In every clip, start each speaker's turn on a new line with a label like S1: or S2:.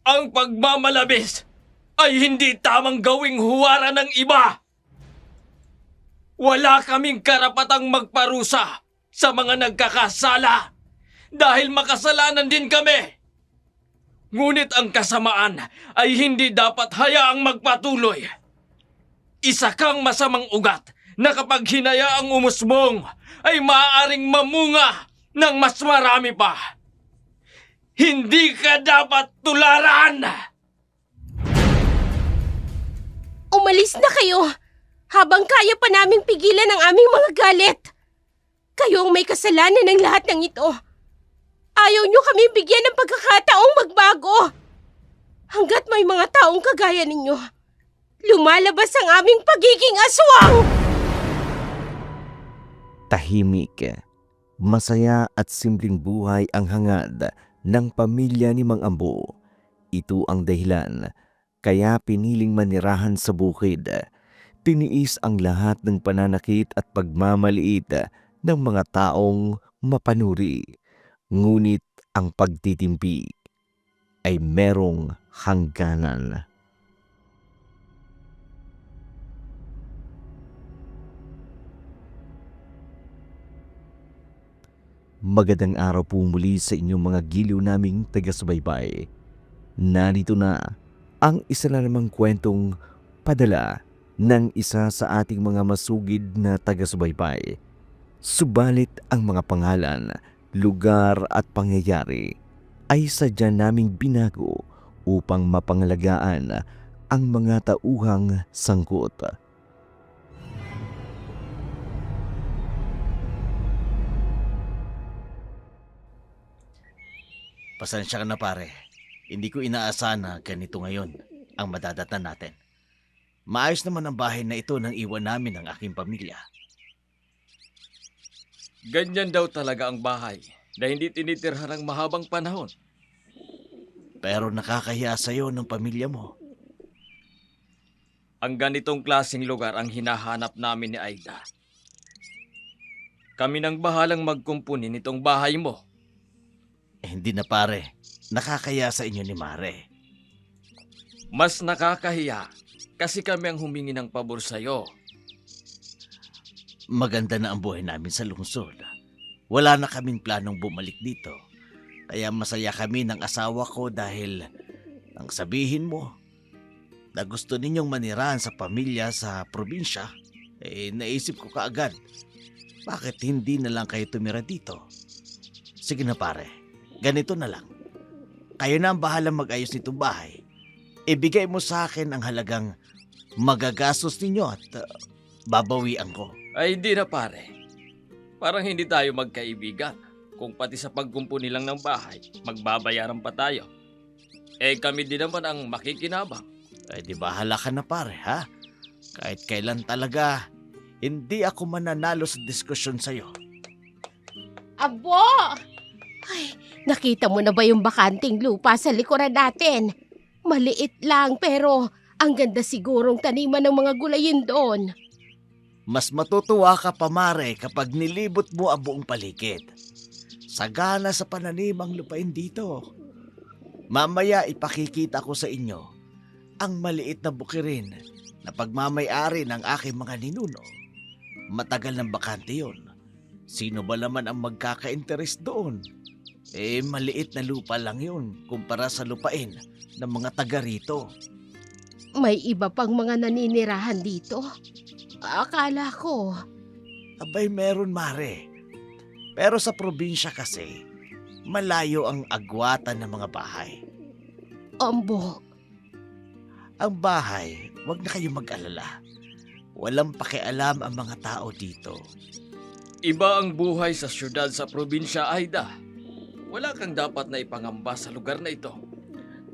S1: Ang pagmamalabis ay hindi tamang gawing huwara ng iba. Wala kaming karapatang magparusa sa mga nagkakasala dahil makasalanan din kami. Ngunit ang kasamaan ay hindi dapat hayaang magpatuloy. Isa kang masamang ugat na kapag hinayaang umusbong ay maaaring mamunga ng mas marami pa. Hindi ka dapat tularan!
S2: Umalis na kayo habang kaya pa naming pigilan ang aming mga galit. Kayo ang may kasalanan ng lahat ng ito. Ayaw nyo kami bigyan ng pagkakataong magbago. Hanggat may mga taong kagaya ninyo, lumalabas ang aming pagiging aswang!
S3: Tahimik, masaya at simpleng buhay ang hangad ng pamilya ni Mang Ambo. Ito ang dahilan kaya piniling manirahan sa bukid. Tiniis ang lahat ng pananakit at pagmamaliit ng mga taong mapanuri. Ngunit ang pagtitimpi ay merong hangganan. Magandang araw po muli sa inyong mga giliw naming taga-subaybay. Narito na ang isa na namang kwentong padala ng isa sa ating mga masugid na taga-subaybay. Subalit ang mga pangalan, lugar at pangyayari ay sadya naming binago upang mapangalagaan ang mga tauhang sangkot.
S4: Pasensya ka na pare. Hindi ko inaasahan na ganito ngayon ang madadatnan natin. Maayos naman ang bahay na ito nang iwan namin ang aking pamilya.
S1: Ganyan daw talaga ang bahay na hindi tinitirhan ng mahabang panahon.
S4: Pero nakakahiya sa'yo ng pamilya mo.
S1: Ang ganitong klaseng lugar ang hinahanap namin ni Aida. Kami nang bahalang magkumpuni nitong bahay mo.
S4: Hindi na pare. Nakakahiya sa inyo ni Mare.
S1: Mas nakakahiya kasi kami ang humingi ng pabor sa'yo.
S4: Maganda na ang buhay namin sa lungsod. Wala na kaming planong bumalik dito. Kaya masaya kami ng asawa ko dahil nang sabihin mo na gusto ninyong manirahan sa pamilya sa probinsya, naisip ko kaagad, bakit hindi na lang kayo tumira dito? Sige na pare, ganito na lang. Kayo na ang bahalang mag-ayos nitong bahay. Ibigay mo sa akin ang halagang magagastos ninyo at babawian ko.
S1: Ay hindi na pare. Parang hindi tayo magkaibigan. Kung pati sa pagkumpuni lang ng bahay, magbabayaran pa tayo. Kami din naman ang makikinabang.
S4: Ay di bahala ka na pare ha? Kahit kailan talaga, hindi ako mananalo sa diskusyon sa'yo.
S2: Abo! Ay, nakita mo na ba yung bakanting lupa sa likuran natin? Maliit lang pero ang ganda sigurong taniman ng mga gulayin doon.
S4: Mas matutuwa ka pa Mare kapag nilibot mo ang buong paligid. Sagana sa pananim ang lupain dito. Mamaya ipakikita ko sa inyo ang maliit na bukirin na pagmamay-ari ng aking mga ninuno. Matagal ng bakante yun. Sino ba naman ang magkaka-interest doon? Maliit na lupa lang yun kumpara sa lupain ng mga taga rito.
S2: May iba pang mga naninirahan dito. Akala ko.
S4: Abay meron Mare. Pero sa probinsya kasi, malayo ang agwatan ng mga bahay.
S2: Ambo,
S4: Ang bahay, wag na kayong mag-alala. Walang pakialam ang mga tao dito.
S1: Iba ang buhay sa syudad sa probinsya, Aida. Wala kang dapat na ipangamba sa lugar na ito.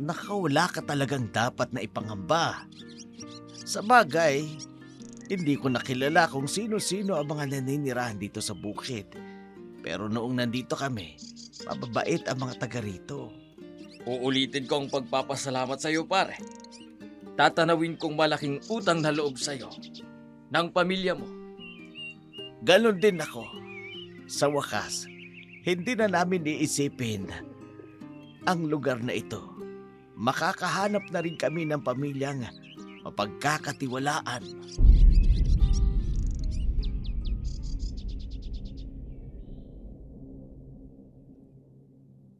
S4: Wala ka talagang dapat na ipangamba. Sa bagay, hindi ko nakilala kung sino-sino ang mga naninirahan dito sa bukid. Pero noong nandito kami, mababait ang mga taga rito.
S1: Uulitin ko ang pagpapasalamat sa iyo, pare. Tatanawin kong malaking utang na loob sa iyo ng pamilya mo.
S4: Ganon din ako. Sa wakas, hindi na namin iisipin ang lugar na ito. makakahanap na rin kami ng pamilyang mapagkakatiwalaan.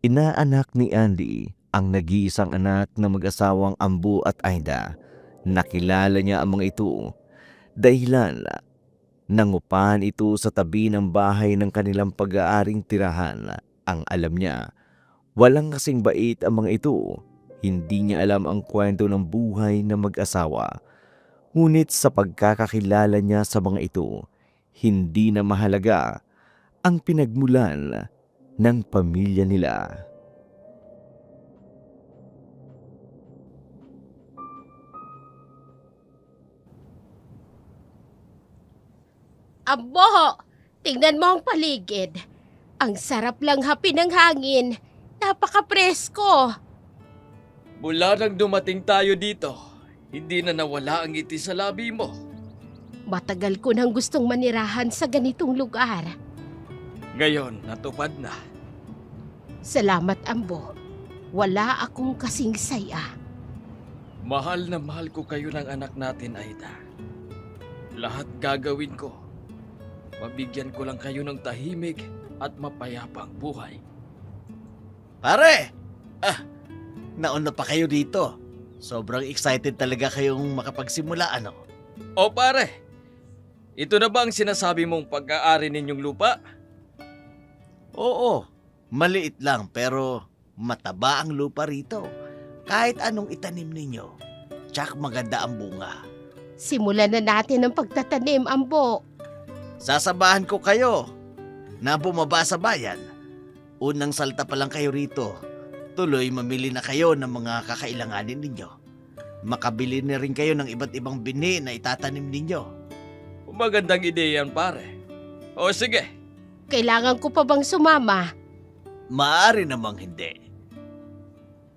S3: Inaanak ni Andy ang nag-iisang anak na mag-asawang Ambu at Aida. Nakilala niya ang mga ito dahilan nangupahan ito sa tabi ng bahay ng kanilang pag-aaring tirahan. Ang alam niya, walang kasing bait ang mga ito. Hindi niya alam ang kwento ng buhay ng mag-asawa. Ngunit sa pagkakakilala niya sa mga ito, hindi na mahalaga ang pinagmulan ng pamilya nila.
S2: Abo, tingnan mo ang paligid. Ang sarap lang hapin ng hangin. Napaka-presko.
S1: Mula nang dumating tayo dito, hindi na nawala ang ngiti sa labi mo.
S2: Matagal ko nang gustong manirahan sa ganitong lugar.
S1: Ngayon, natupad na.
S2: Salamat, Ambo. Wala akong kasing saya.
S1: Mahal na mahal ko kayo ng anak natin, Aida. Lahat gagawin ko. Mabigyan ko lang kayo ng tahimik at mapayapang buhay.
S4: Pare! Nauna pa kayo dito. Sobrang excited talaga kayong makapagsimula, ano?
S1: O pare, ito na ba ang sinasabi mong pag-aari ninyong lupa?
S4: Oo, maliit lang pero mataba ang lupa rito. Kahit anong itanim ninyo, tsak maganda ang bunga.
S2: Simulan na natin ang pagtatanim, Ambo.
S4: Sasabahan ko kayo na bumaba sa bayan. Unang salta pa lang kayo rito, tuloy mamili na kayo ng mga kakailanganin ninyo. Makabili na rin kayo ng iba't ibang bini na itatanim ninyo.
S1: Magandang ideya yan, pare. O sige,
S2: Kailangan ko pa bang sumama?
S4: Maaari namang hindi.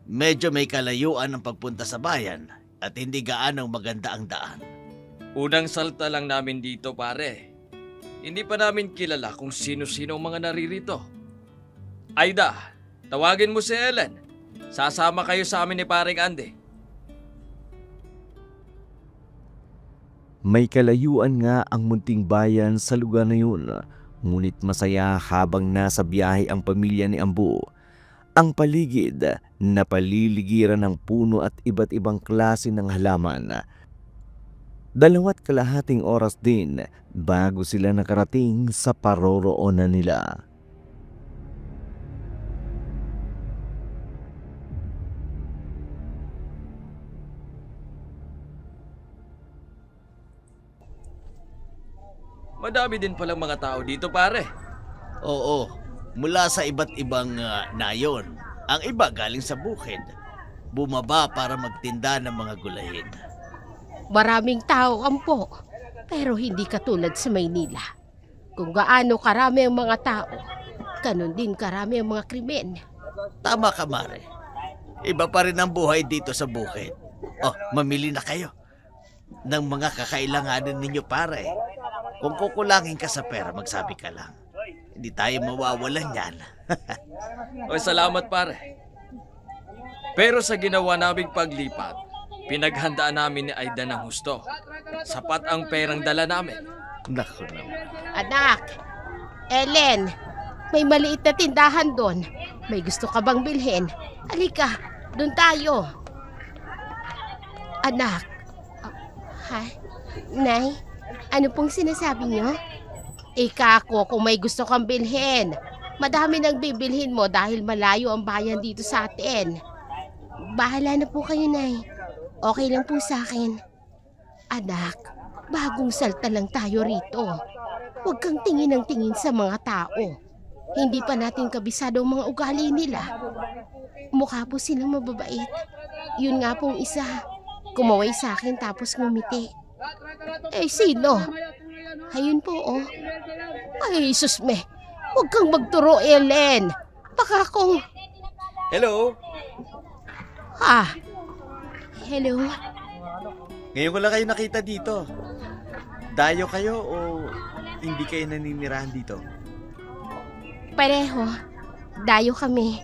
S4: Medyo may kalayuan ang pagpunta sa bayan at hindi gaanong maganda ang daan.
S1: unang salta lang namin dito, pare. Hindi pa namin kilala kung sino-sino ang mga naririto. Aida, tawagin mo si Ellen. Sasama kayo sa amin ni paring Andy.
S3: May kalayuan nga ang munting bayan sa lugar na yun, ngunit masaya habang nasa biyahe ang pamilya ni Ambu. Ang paligid na paliligiran ng puno at iba't ibang klase ng halaman. 2.5 oras din bago sila nakarating sa paroroonan nila.
S1: Madami din palang mga tao dito, pare.
S4: Oo, mula sa iba't ibang nayon. Ang iba galing sa bukid. Bumaba para magtinda ng mga gulahin.
S2: Maraming tao, Ampo, pero hindi katulad sa Maynila. Kung gaano karami ang mga tao, ganun din karami ang mga krimen.
S4: Tama ka, Mare. Iba pa rin ang buhay dito sa bukid. Oh, mamili na kayo ng mga kakailanganin ninyo, pare. Kung kukulangin ka sa pera, magsabi ka lang. Hindi tayo mawawalan yan.
S1: O salamat, pare. Pero sa ginawa naming paglipat, pinaghandaan namin ni Aida ng husto. Sapat ang perang dala namin.
S4: Naku naman.
S2: Anak, Ellen, may maliit na tindahan doon. May gusto ka bang bilhin? Halika, doon tayo. Anak, Nay, ano pong sinasabi niyo? Ika ako kung may gusto kang bilhin. Madami nang bibilhin mo dahil malayo ang bayan dito sa atin. Bahala na po kayo, Nay. Okay lang po sa akin. Anak, bagong salta lang tayo rito. Huwag kang tingin ng tingin sa mga tao. Hindi pa natin kabisado ang mga ugali nila. Mukha po silang mababait. Yun nga pong isa. Kumaway sa akin tapos ngumiti. Eh, sino? Ayun po, oh. Ay, susme. Huwag kang magturo, Ellen. Baka kung...
S4: Hello?
S2: Hello?
S4: Ngayon ko lang kayo nakita dito. Dayo kayo o hindi kayo naninirahan dito?
S2: Pareho. Dayo kami.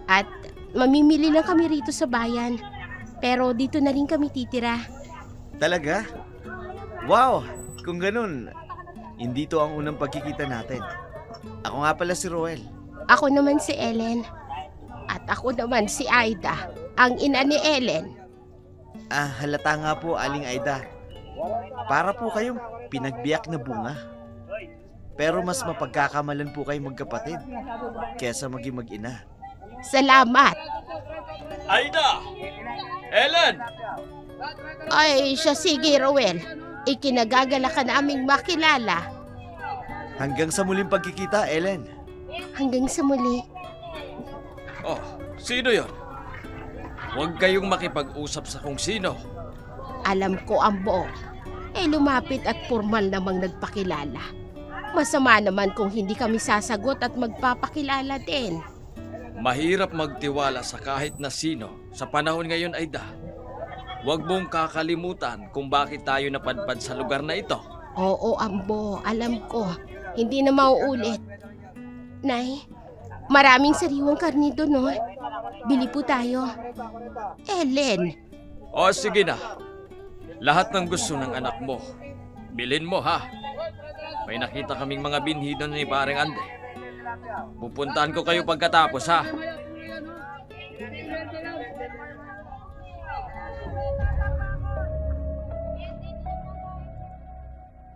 S2: At mamimili lang kami rito sa bayan. Pero dito na rin kami titira.
S3: Talaga? Wow! Kung ganun, hindi to ang unang pagkikita natin. Ako nga pala si Roel.
S2: Ako naman si Ellen. At ako naman si Aida, ang ina ni Ellen.
S3: Halata nga po, Aling Aida. Para po kayong pinagbiyak na bunga. Pero mas mapagkakamalan po kayo magkapatid kesa maging mag-ina.
S2: Salamat.
S1: Aida! Ellen!
S2: Ay, siya sige, Roel. Ikinagagala ka naming makilala.
S3: Hanggang sa muling pagkikita, Ellen.
S2: Hanggang sa muli.
S1: Oh, sino yon? Huwag kayong makipag-usap sa kung sino.
S2: Alam ko ang buo. Lumapit at formal namang nagpakilala. Masama naman kung hindi kami sasagot at magpapakilala din.
S1: Mahirap magtiwala sa kahit na sino sa panahon ngayon, Aida. Huwag mong kakalimutan kung bakit tayo napadpad sa lugar na ito.
S2: Oo, Ambo. Alam ko. Hindi na mauulit. Nay, maraming sariwang karni doon, no? Bili po tayo. Ellen,
S1: O sige na. Lahat ng gusto ng anak mo, bilhin mo ha. May nakita kaming mga binhi doon ni Pareng Ande. Pupuntahan ko kayo pagkatapos ha.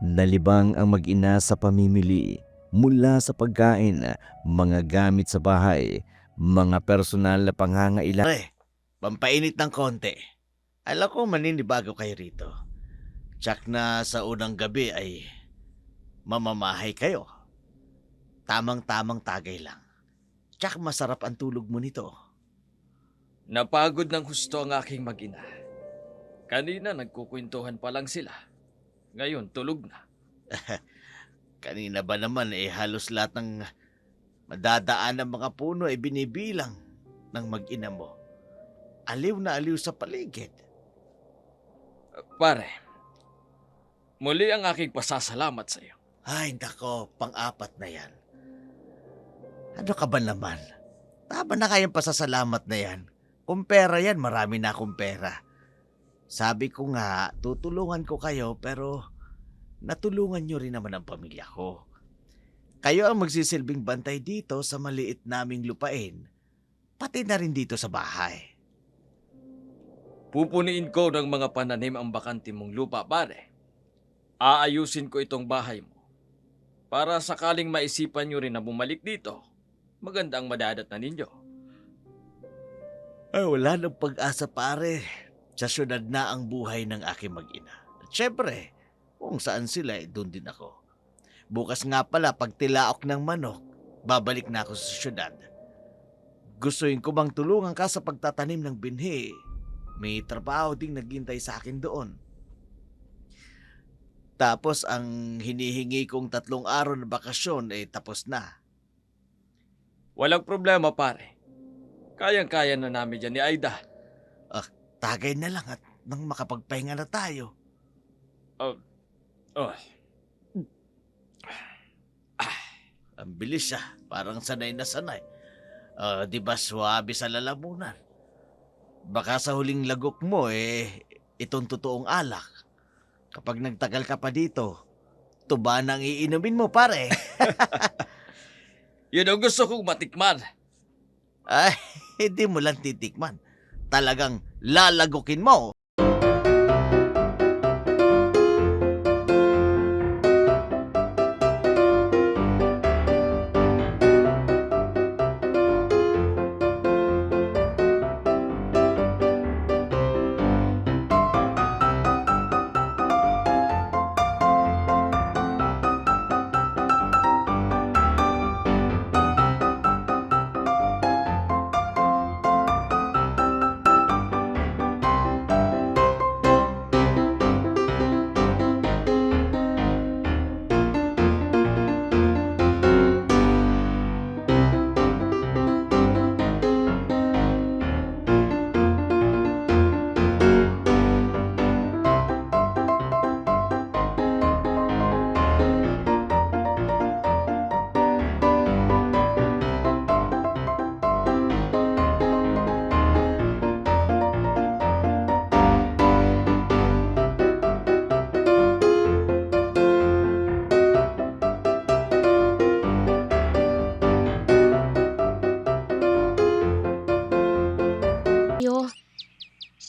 S3: Nalibang ang mag-ina sa pamimili mula sa pagkain, mga gamit sa bahay, mga personal na pangangailangan.
S4: Pare, pampainit ng konti. Alam ko maninibago kayo rito. Tsak na sa unang gabi ay mamamahay kayo. Tamang-tamang tagay lang. Tsak masarap ang tulog mo nito.
S1: Napagod ng husto ang aking mag-ina. Kanina nagkukwentuhan pa lang sila. Ngayon tulog na.
S4: Kanina ba naman halos lahat ng madadaan ng mga puno ay binibilang ng mag-ina mo. Aliw na aliw sa paligid.
S1: Pare, muli ang aking pasasalamat sa iyo.
S4: Ay, nako, pang-apat na yan. Ano ka ba naman? Tama na kayang pasasalamat na yan. Kung pera yan, marami na akong pera. Sabi ko nga, tutulungan ko kayo pero natulungan nyo rin naman ang pamilya ko. Kayo ang magsisilbing bantay dito sa maliit naming lupain, pati na rin dito sa bahay.
S1: Pupuniin ko ng mga pananim ang bakante mong lupa, pare. Aayusin ko itong bahay mo. Para sakaling maisipan nyo rin na bumalik dito, maganda ang madadatnan ninyo.
S4: Ay, wala nang pag-asa pare. Sa syudad na ang buhay ng aking mag-ina. At syempre, kung saan sila, doon din ako. Bukas nga pala, pag tilaok ng manok, babalik na ako sa syudad. Gustuin ko bang tulungan ka sa pagtatanim ng binhi? May trabaho ding naghintay sa akin doon. Tapos ang hinihingi kong 3 araw na bakasyon tapos na.
S1: Walang problema, pare. Kayang-kaya na namin dyan ni Aida.
S4: Tagay na lang at nang makapagpahinga na tayo.
S1: Oh.
S4: Ang bilis siya, parang sanay na sanay. Di ba swabe sa lalamunan? Baka sa huling lagok mo itong totoong alak. Kapag nagtagal ka pa dito, tuba nang iinumin mo pare.
S1: Yun ang gusto kong matikman.
S4: Ay, hindi mo lang titikman. Talagang lalagokin mo.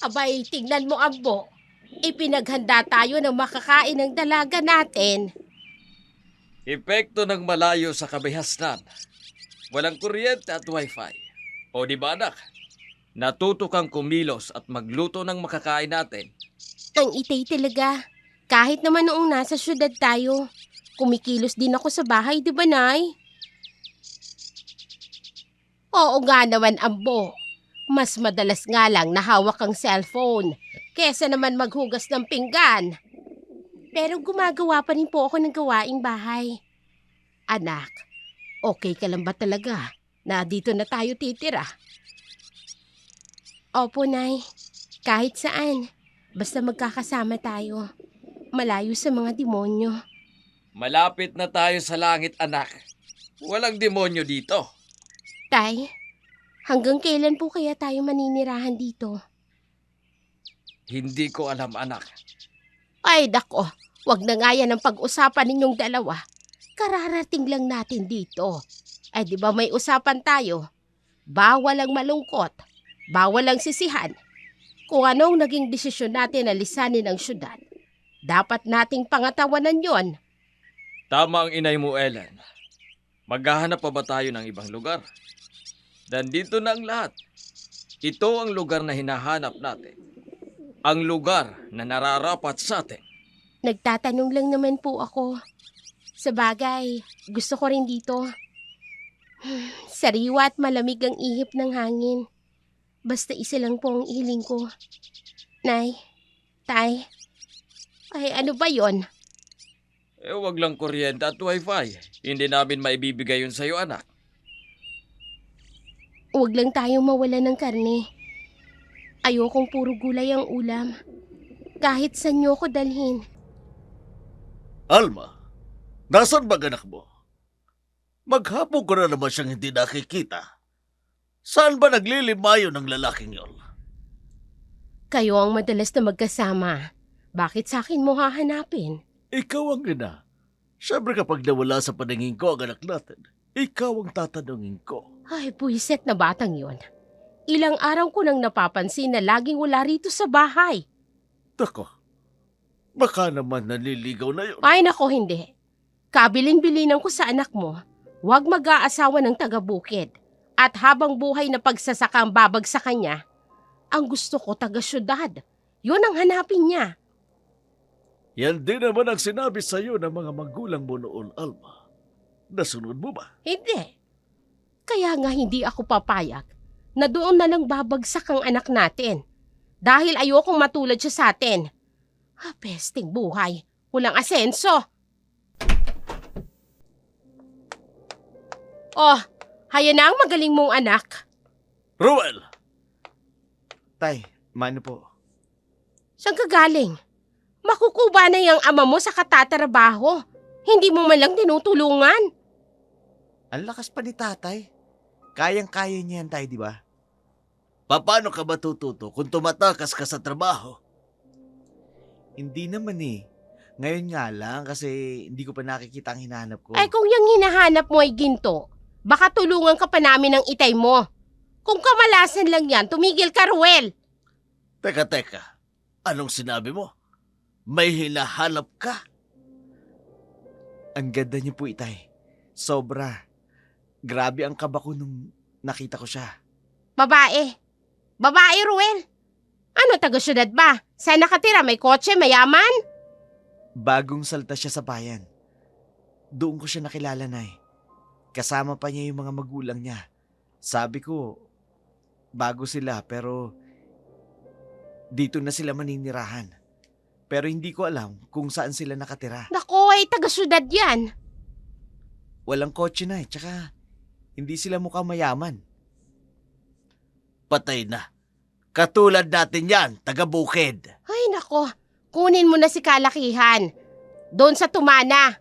S2: Abay, tingnan mo, Ambo. Ipinaghanda tayo ng makakain ng dalaga natin.
S1: Epekto ng malayo sa kabihasnan. Walang kuryente at wifi. O di ba anak? Natuto kang kumilos at magluto ng makakain natin.
S2: Ang itay talaga. Kahit naman noong nasa syudad tayo, kumikilos din ako sa bahay, di ba, Nay? Oo nga naman, Ambo. Mas madalas nga lang nahawak ang cellphone kesa naman maghugas ng pinggan. Pero gumagawa pa rin po ako ng gawaing bahay. Anak, okay ka lang ba talaga na dito na tayo titira? Opo, Nay. Kahit saan. Basta magkakasama tayo. Malayo sa mga demonyo.
S1: Malapit na tayo sa langit, anak. Walang demonyo dito.
S2: Tay, hanggang kailan po kaya tayo maninirahan dito?
S1: Hindi ko alam, anak.
S2: Ay, dako. Wag na nga yan ang pag-usapan ninyong dalawa. Kararating lang natin dito. Ay, di ba may usapan tayo? Bawal ang malungkot. Bawal ang sisihan. Kung anong naging desisyon natin na lisanin ang syudad, dapat nating pangatawanan yon.
S1: Tama ang inay mo, Ellen. Maghahanap pa ba tayo ng ibang lugar? Nandito na ang lahat. Ito ang lugar na hinahanap natin. Ang lugar na nararapat sa atin.
S2: Nagtatanong lang naman po ako. Sa bagay, gusto ko rin dito. Sariwa at malamig ang ihip ng hangin. Basta isa lang po ang hiling ko. Nay, Tay, ay ano ba yon?
S1: Wag lang kuryente at wifi. Hindi namin maibibigay yun sa'yo, anak.
S2: Huwag lang tayong mawala ng karne. Ayokong puro gulay ang ulam. Kahit saan niyo ko dalhin.
S4: Alma, nasan ba anak mo? Maghapon ko na naman siyang hindi nakikita. Saan ba naglilimayo ng lalaking yon?
S2: Kayo ang madalas na magkasama. Bakit sa akin mo hahanapin?
S4: Ikaw ang ina. Siyempre kapag nawala sa paningin ko ang anak natin, ikaw ang tatanungin ko.
S2: Ay, buwiset na batang yon. Ilang araw ko nang napapansin na laging wala rito sa bahay.
S4: Tako, baka naman naliligaw na yun.
S2: Ay nako, hindi. Kabilin-bilinan ko sa anak mo, huwag mag-aasawa ng taga-bukid. At habang buhay na pagsasaka ang babagsakan niya, ang gusto ko taga-syudad. Yun ang hanapin niya.
S4: Yan din naman ang sinabi sa iyo ng mga magulang mo noon, Alma. Nasunod mo ba?
S2: Hindi. Kaya nga hindi ako papayag na doon na lang babagsak ang anak natin. Dahil ayokong matulad siya sa atin. Pesting buhay. Walang asenso. Oh, haya na ang magaling mong anak.
S4: Ruel!
S3: Tay, mano po?
S2: Saan ka galing? Makukuba na yung ama mo sa katatrabaho. Hindi mo man lang tinutulungan.
S3: Ang lakas pa ni tatay. Kayang-kaya niya yan, tay, di ba?
S4: Paano ka matututo kung tumatakas ka sa trabaho?
S3: Hindi naman eh. Ngayon nga lang kasi hindi ko pa nakikita ang hinahanap ko.
S2: Ay kung yung hinahanap mo ay ginto, baka tulungan ka pa namin ng itay mo. Kung kamalasan lang yan, tumigil ka, Ruel.
S4: Teka. Anong sinabi mo? May hinahanap ka?
S3: Ang ganda niyo po, itay. Sobra. Grabe ang kaba ko nung nakita ko siya.
S2: Babae. Babae, Ruel. Ano, taga-syudad ba? Saan nakatira? May kotse, mayaman?
S3: Bagong salta siya sa bayan. Doon ko siya nakilala, nay. Kasama pa niya yung mga magulang niya. Sabi ko, bago sila pero dito na sila maninirahan. Pero hindi ko alam kung saan sila nakatira.
S2: Naku, ay taga-syudad yan.
S3: Walang kotse na tsaka hindi sila mukhang mayaman.
S4: Patay na. Katulad natin yan, taga-bukid.
S2: Ay, nako. Kunin mo na si Kalakihan. Doon sa Tumana.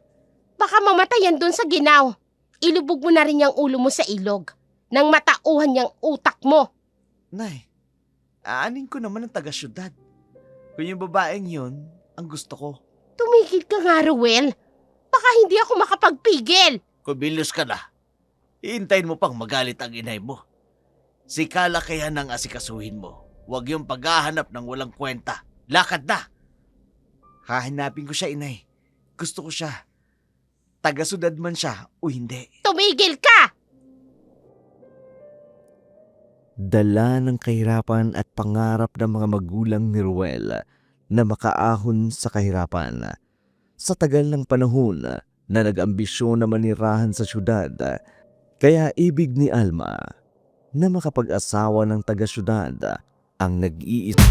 S2: Baka mamatayan doon sa Ginaw. Ilubog mo na rin yung ulo mo sa ilog. Nang matauhan yung utak mo.
S3: Nay, aanin ko naman ang taga-syudad. Kung yung babaeng yun, ang gusto ko.
S2: Tumigil ka nga, Ruel. Baka hindi ako makapagpigil.
S4: Kumilos ka na. Iintayin mo pang magalit ang inay mo. Si Kala kaya nang asikasuhin mo. Huwag yung paghahanap ng walang kwenta. Lakad na!
S3: Hahanapin ko siya, inay. Gusto ko siya. Taga-sudad man siya o hindi.
S2: Tumigil ka!
S3: Dala ng kahirapan at pangarap ng mga magulang ni Ruel na makaahon sa kahirapan. Sa tagal ng panahon na nag-ambisyon na manirahan sa syudad, kaya ibig ni Alma na makapag-asawa ng taga-syudad ang nag-iisip.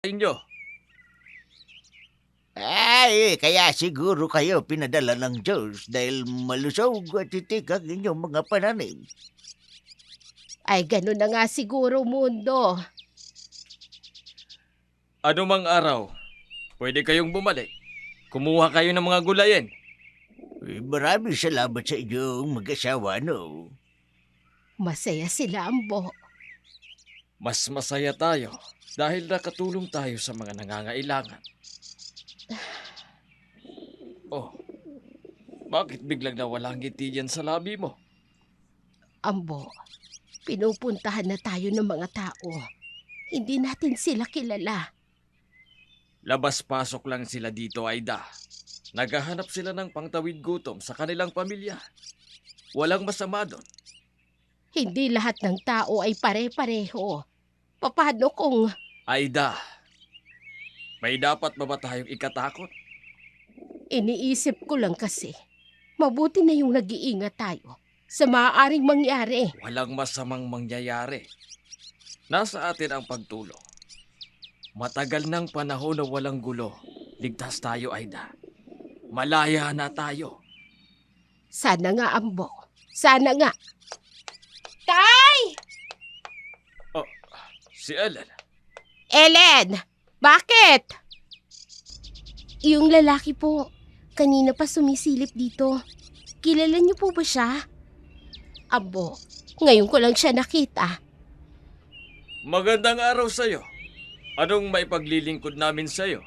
S1: Inyo.
S4: Ay, kaya siguro kayo pinadala ng Diyos dahil malusog at titik ang inyong mga pananim.
S2: Ay, ganun na nga siguro, Mundo.
S1: Anumang araw, pwede kayong bumalik. Kumuha kayo ng mga gulayin.
S4: Maraming salamat sa inyong mag-asawa, no?
S2: Masaya sila, Ambo.
S1: Mas masaya tayo dahil nakatulong tayo sa mga nangangailangan. Oh, bakit biglang nawala ang ngiti yan sa labi mo?
S2: Ambo, pinupuntahan na tayo ng mga tao. Hindi natin sila kilala.
S1: Labas-pasok lang sila dito, Aida. Naghahanap sila ng pangtawid gutom sa kanilang pamilya. Walang masama doon.
S2: Hindi lahat ng tao ay pare-pareho. Paano kung...
S1: Aida, may dapat ba tayong ikatakot?
S2: Iniisip ko lang kasi, mabuti na yung nag-iingat tayo sa maaaring mangyari.
S1: Walang masamang mangyayari. Nasa atin ang pagtulong. Matagal ng panahon na walang gulo. Ligtas tayo, Aida. Malaya na tayo.
S2: Sana nga, Ambo. Sana nga. Tay!
S1: Oh, si Ellen.
S2: Ellen! Bakit? Yung lalaki po, kanina pa sumisilip dito. Kilala niyo po ba siya? Ambo, ngayon ko lang siya nakita.
S1: Magandang araw sa'yo. Anong maipaglilingkod namin sa'yo?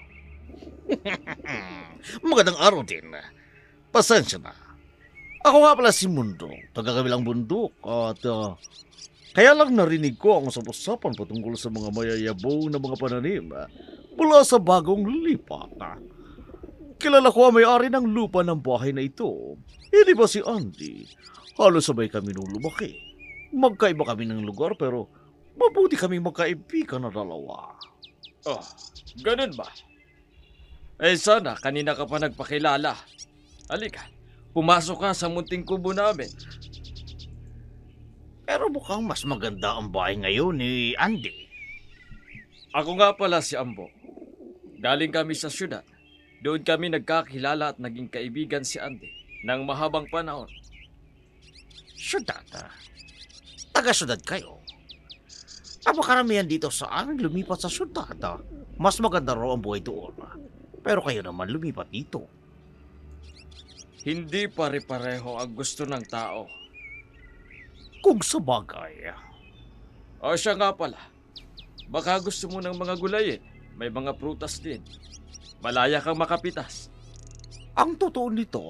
S4: Magandang araw din. Pasensya na. Ako nga pala si Mundo, taga-kabilang bundok at kaya lang narinig ko ang usap-usapan patungkol sa mga mayayabong na mga pananim mula sa bagong lipa. Kilala ko ang may-ari ng lupa ng bahay na ito. Hindi ba si Andy? Halos sabay kami nung lumaki. Magkaiba kami ng lugar pero mabuti kaming magkaibigan na dalawa.
S1: Oh, ganun ba? Eh sana, kanina ka pa nagpakilala. Halika, pumasok ka sa munting kubo namin.
S4: Pero mukhang mas maganda ang bahay ngayon ni Andy.
S1: Ako nga pala si Ambo. Galing kami sa syudad. Doon kami nagkakilala at naging kaibigan si Andy ng mahabang panahon.
S4: Syudad? Taga-syudad kayo? Ang karamihan dito sa amin lumipat sa syudad. Mas maganda raw ang buhay doon. Pero kayo naman lumipat dito.
S1: Hindi pare-pareho ang gusto ng tao.
S4: Kung sa bagay.
S1: O siya nga pala. Baka gusto mo ng mga gulayin. May mga prutas din. Malaya kang makapitas.
S4: Ang totoo nito,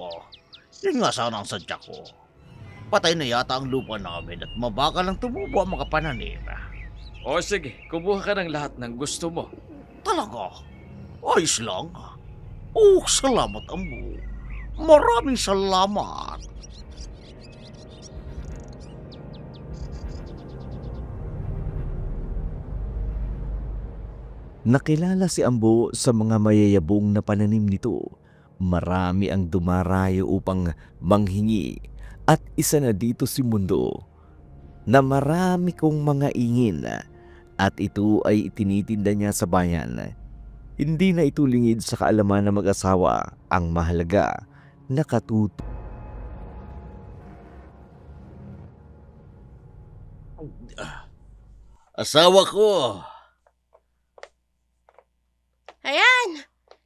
S4: yun nga sana ang sadya ko. Patay na yata ang lupa namin at mabagal lang tumubo ang mga pananim.
S1: O sige, kumuha ka ng lahat ng gusto mo.
S4: Talaga? Ayos lang. Oh, salamat, Ambo. Maraming salamat.
S3: Nakilala si Ambo sa mga mayayabong na pananim nito. Marami ang dumarayo upang manghingi at isa na dito si Mundo. na marami kong mga ingin at ito ay itinitinda niya sa bayan. Hindi na ito lingid sa kaalaman ng mag-asawa, ang mahalaga nakatuto.
S4: Asawa ko!
S2: Ayan,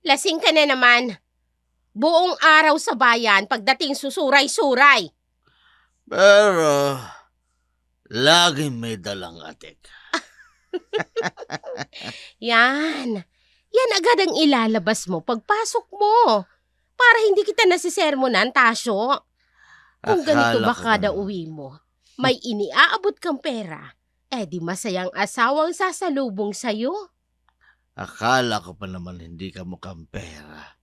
S2: lasing ka na naman. Buong araw sa bayan, pagdating susuray-suray.
S4: Pero, laging may dalang atik.
S2: Yan. Yan agad ang ilalabas mo pagpasok mo. Para hindi kita nasisermonan, Tasyo. Kung ganito
S4: Akala
S2: ba
S4: ko
S2: kada
S4: naman.
S2: uwi mo, may iniaabot kang pera, di masayang asawang sasalubong sa'yo.
S4: Akala ko pa naman hindi ka mukhang pera.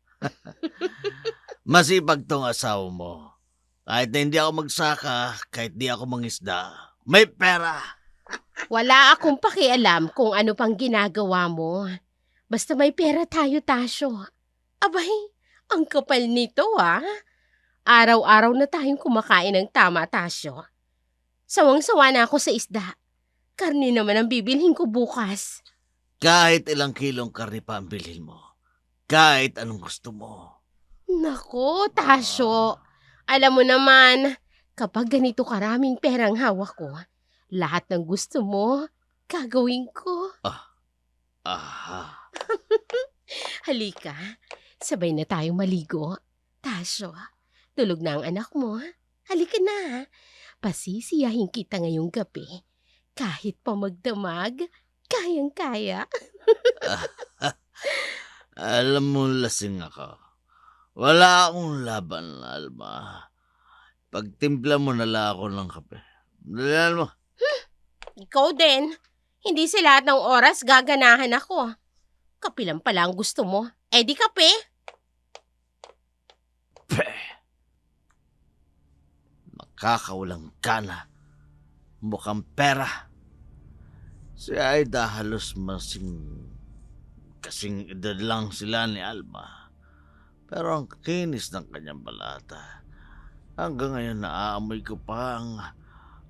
S4: Masipag tong asawa mo. Kahit na hindi ako magsaka, kahit di ako mangisda, may pera.
S2: Wala akong pakialam kung ano pang ginagawa mo. Basta may pera tayo, Tasyo. Abay, ang kapal nito Araw-araw na tayong kumakain ng tama, Tasyo. Sawang-sawa na ako sa isda. Karne naman ang bibilhin ko bukas.
S4: Kahit ilang kilong karne pa ang bilhin mo. Kahit anong gusto mo.
S2: Nako, Tasyo. Alam mo naman, kapag ganito karaming perang hawak ko, lahat ng gusto mo, gagawin ko.
S4: Aha.
S2: Halika, sabay na tayong maligo. Tasyo, tulog na ang anak mo. Halika na. Pasisiyahin kita ngayong gabi. Kahit pa magdamag, kayang-kaya.
S4: Alam mo, lasing ako. Wala akong laban, Alma. Pagtimpla mo na lang ako ng kape. Dalihan mo.
S2: Ikaw din. Hindi sa lahat ng oras gaganahan ako. Kape lang pala ang gusto mo. Di kape.
S4: Makakawalang gana. Mukhang pera. Si Aida halos kasing edad lang sila ni Alma. Pero ang kinis ng kanyang balata. Hanggang ngayon naaamoy ko pa ang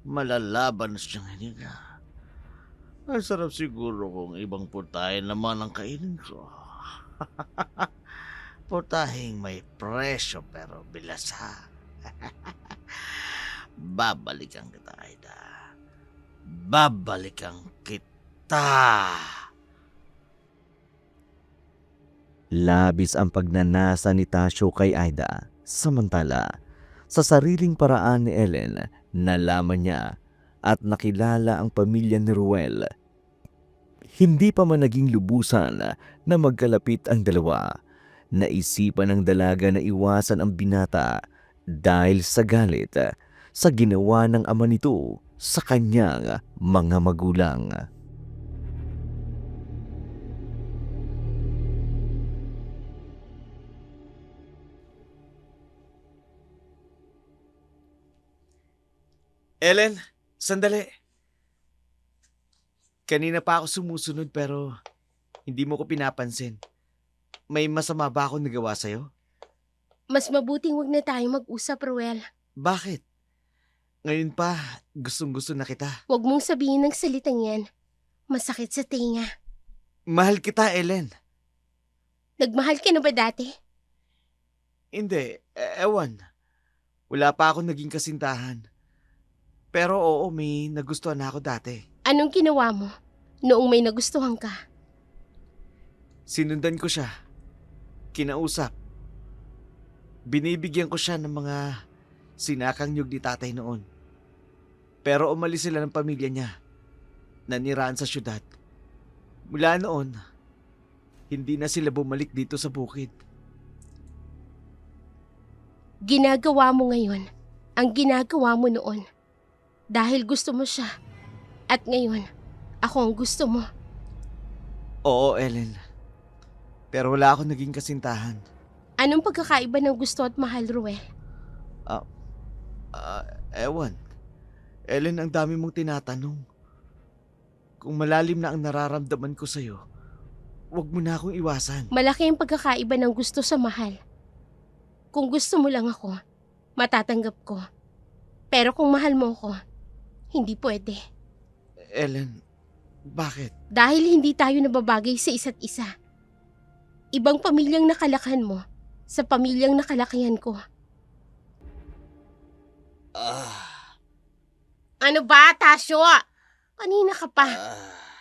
S4: malalaban siyang hininga. Ang sarap siguro kung ibang putahe naman ang kainin ko. Putaheng may presyo pero bilasa. Babalikan kita, Aida. Babalikan kita.
S3: Labis ang pagnanasa ni Tasyo kay Aida. Samantala, sa sariling paraan ni Ellen, nalaman niya at nakilala ang pamilya ni Ruel. Hindi pa man naging lubusan na magkalapit ang dalawa. Naisipan ng dalaga na iwasan ang binata dahil sa galit sa ginawa ng ama nito sa kanyang mga magulang.
S5: Ellen, sandali. Kanina pa ako sumusunod pero hindi mo ko pinapansin. May masama ba akong nagawa sa'yo?
S2: Mas mabuting wag na tayo mag-usap, Ruel.
S5: Bakit? Ngayon pa, gustong-gusto na kita.
S2: Huwag mong sabihin ng salitang yan. Masakit sa tinga.
S5: Mahal kita, Ellen.
S2: Nagmahal ka na ba dati?
S5: Hindi, ewan. Wala pa akong naging kasintahan. Pero oo, may nagustuhan na ako dati.
S2: Anong ginawa mo noong may nagustuhan ka?
S5: Sinundan ko siya. Kinausap. Binibigyan ko siya ng mga sinakang nyug ni tatay noon. Pero umalis sila ng pamilya niya. Naniraan sa syudad. Mula noon, hindi na sila bumalik dito sa bukid.
S2: Ginagawa mo ngayon ang ginagawa mo noon. Dahil gusto mo siya. At ngayon, ako ang gusto mo.
S5: Oo, Ellen. Pero wala akong naging kasintahan.
S2: Anong pagkakaiba ng gusto at mahal, Ruel?
S5: Ewan. Ellen, ang dami mong tinatanong. Kung malalim na ang nararamdaman ko sa'yo, huwag mo na akong iwasan.
S2: Malaki ang pagkakaiba ng gusto sa mahal. Kung gusto mo lang ako, matatanggap ko. Pero kung mahal mo ako, Hindi pwede.
S5: Ellen, bakit?
S2: Dahil hindi tayo nababagay sa isa't isa. Ibang pamilyang nakalakhan mo sa pamilyang nakalakihan ko. Ano ba, Tasyo? Kanina ka pa.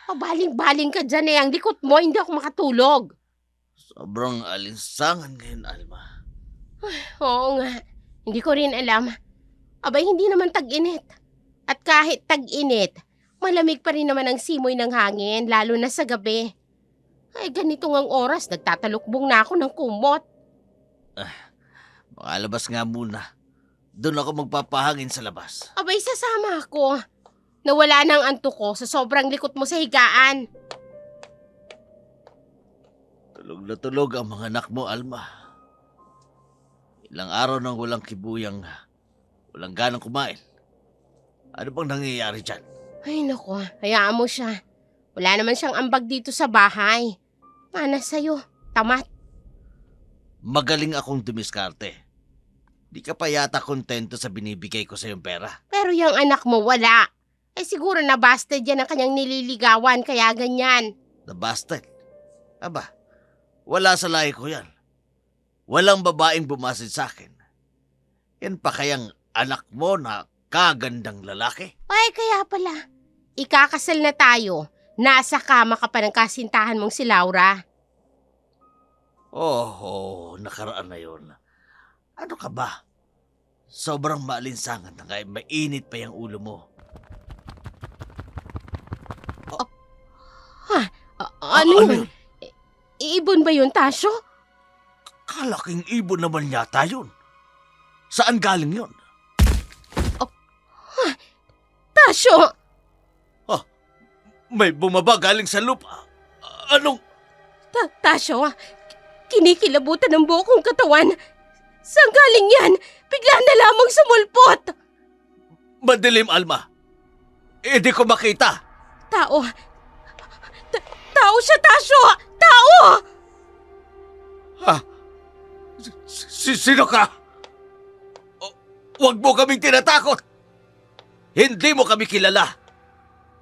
S2: Pabaling-baling ka dyan eh. Ang likot mo, hindi ako makatulog.
S4: Sobrang alinsangan ngayon, Alma.
S2: Oo nga. Hindi ko rin alam. Abay, hindi naman tag-init. At kahit tag-init, malamig pa rin naman ang simoy ng hangin, lalo na sa gabi. Ay, ganito ngang oras, nagtatalukbong na ako ng kumot.
S4: Makalabas nga muna. Doon ako magpapahangin sa labas.
S2: Abay, sasama ako. Nawala na ang antok ko sa sobrang likot mo sa higaan.
S4: Tulog na tulog ang mga anak mo, Alma. Ilang araw nang walang kibuyang, walang ganang kumain. Ano bang nangyayari dyan?
S2: Ay, naku, hayaan mo siya. Wala naman siyang ambag dito sa bahay. Mana sa'yo, tamat.
S4: Magaling akong dumiskarte. Di ka pa yata kontento sa binibigay ko sa iyong pera.
S2: Pero yung anak mo, wala. Eh siguro nabasted yan ang kanyang nililigawan, kaya ganyan.
S4: The bastard. Aba, wala sa lahi ko yan. Walang babaeng bumasid sa akin. Yan pa kayang anak mo na kagandang lalaki?
S2: Ay, kaya pala. Ikakasal na tayo. Nasa kama ka pa ng kasintahan mong si Laura.
S4: Oh, nakaraan na yun. Ano ka ba? Sobrang maalinsangan na kaya mainit pa yung ulo mo.
S2: Ano yun? Iibon ba yun, Tasyo?
S4: Kalaking ibon naman yata yun. Saan galing yun?
S2: Tasyo!
S4: May bumaba galing sa lupa. Anong...
S2: Tasyo, kinikilabutan ng buo kong katawan. Saan galing yan? Bigla na lamang sumulpot.
S4: Madilim, Alma. Di ko makita.
S2: Tao. Tao siya, Tasyo! Tao!
S4: Ha? Sino ka? Huwag mo kaming tinatakot. Hindi mo kami kilala.